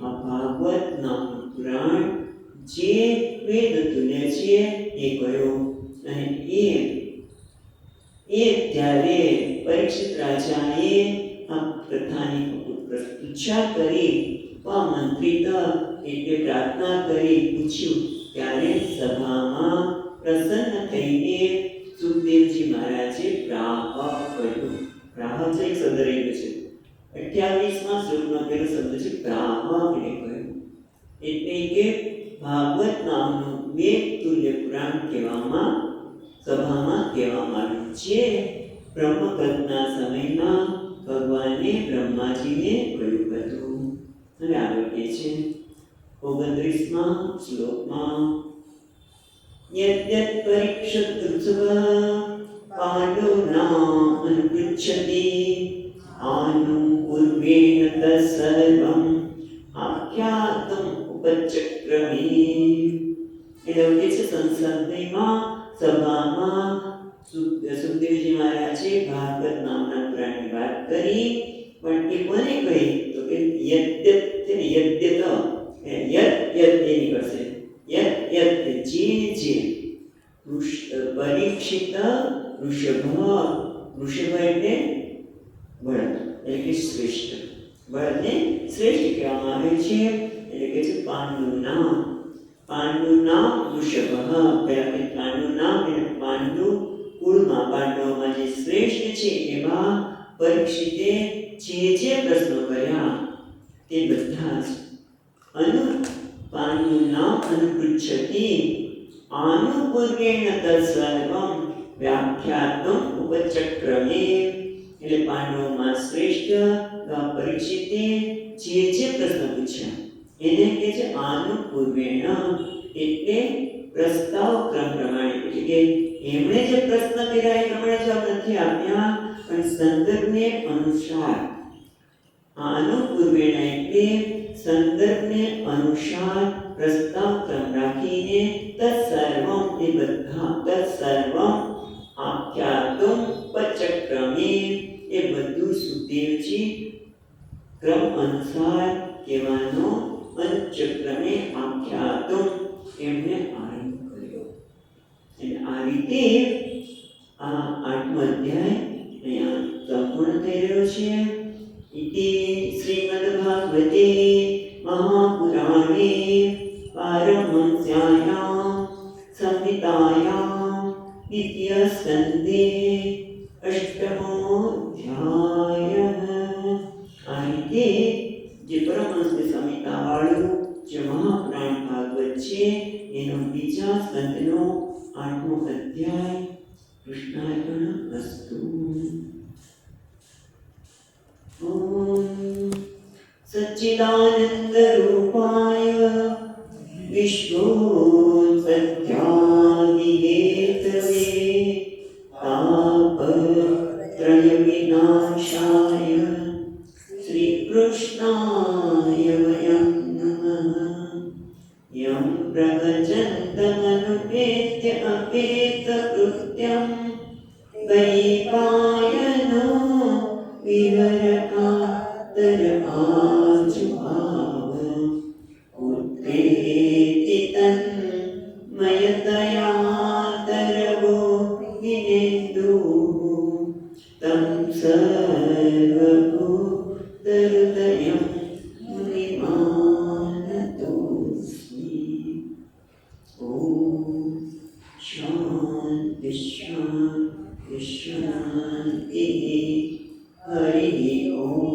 આ ભાગવત નામનું પુરાણ જે વેદ તુલ્ય છે એ કહ્યું. અને એ ત્યારે પરીક્ષિત રાજાએ આ કથાની ઈચ્છા કરી, ઉપમંત્રિત એટલે પ્રાર્થના કરી, પૂછ્યું. ત્યારે સભામાં પ્રસન્ન થઈને સુખદેવજી મહારાજે પ્રાહ કહ્યું. પ્રાહ છે એક શબ્દ રહી ગયો છે 28માં શ્લોકમાં પેલો શબ્દ છે પ્રાહ એટલે કહ્યું. એટલે કે ભાગવત નામનું વેદ તુલ્ય પુરાણ કહેવામાં, સભામાં કહેવામાં આવ્યું, જે બ્રહ્મકલ્પના સમયમાં ભગવાને બ્રહ્માજીને કહ્યું હતું. અને આગળ કહે છે 29માં શ્લોકમાં યદ્યત પરીક્ષિત પાંડૂનામ અનુપૃચ્છતિ આનુપૂર્વેણ તત્સર્વં આખ્યાતમ ઉપચક્રમી. એટલે કે છે સંસદમાં, સભામાં સુખદેવજી મહારાજે ભાગવત નામના પુરાણની વાત કરી. પણ એ કોને કહી? તો કે યદ્યત છે ને, યદ્યત યત યત એ નીકળશે. યત યત જે જે પરીક્ષિત ઋષભ. ઋષભ એટલે બળદ, એટલે કે શ્રેષ્ઠ. બળદને શ્રેષ્ઠ કહેવામાં આવે છે. એટલે કે છે પાંડુના. પાંડુનું નામ વૃષભ. પહેલા પાંડુનું નામ એટલે પાંડુ કુળમાં પાંડવોમાં જે શ્રેષ્ઠ છે એવા પરીક્ષિતે જે પ્રશ્નો કર્યા તે બધા જ પાંડુનું નામ અનુપૃચ્છતિ આનુપૂર્વેણ તત્સર્વં વ્યાખ્યાતમ ઉપચક્રમે. એટલે પાંડવોમાં શ્રેષ્ઠ પરીક્ષિતે જે પ્રશ્ન પૂછ્યા એને કહે છે આનુપૂર્વેણ, એટલે પ્રસ્તાવ ક્રમ પ્રમાણે. એટલે કે એમણે જે પ્રશ્ન કર્યા એ પ્રમાણે જવાબ નથી આપ્યા, પણ સંદર્ભને અનુસાર. આનુપૂર્વેણ એટલે સંદર્ભને અનુસાર પ્રસ્તાવ ક્રમ રાખીને તત્સર્વમ એ બધા તત્સર્વમ આખ્યાતમ પચક્રમે એ બધું સુખદેવજી ક્રમ અનુસાર કહેવાનો પંચક્રમે આખ્યાતમ એમને આરંભ કર્યો. અને આ રીતે આ 8મો અધ્યાય અહીંયા સંપૂર્ણ થઈ રહ્યો છે. ઇતિ શ્રીમદ્ભાગવતે મહાપુરાણે પારમહંસ્યાયામ સંહિતાયામ દ્વિતીય સ્કંદે અષ્ટમો અધ્યાયઃ. આ રીતે જે પરમહંસની સંહિતાવાળું જે મહાપુરાણ ભાગવત છે એનો બીજા સ્કંદનો 8મો અધ્યાય. કૃષ્ણાર્પણમસ્તુ. ઓમ સચ્ચિદાનંદ રૂપાય વિશ્વોત્પત્યાદિહેતવે તાપત્રય વિનાશાય શ્રી કૃષ્ણાય વયં નમઃ. યં પ્રગજन्तમનુપેત્ય અપેતકૃત્યં વૈપાયનો વિહરકાતર આજુભાવ પુત્રેતિ તન્મયતયાતરવો વિનેદુઃ तं સર્વભૂતહૃદયં મુનિમાનતોऽસ્મि. ઓમ શાંતિ શાંતિ શાંતિ. હરિ ઓમ.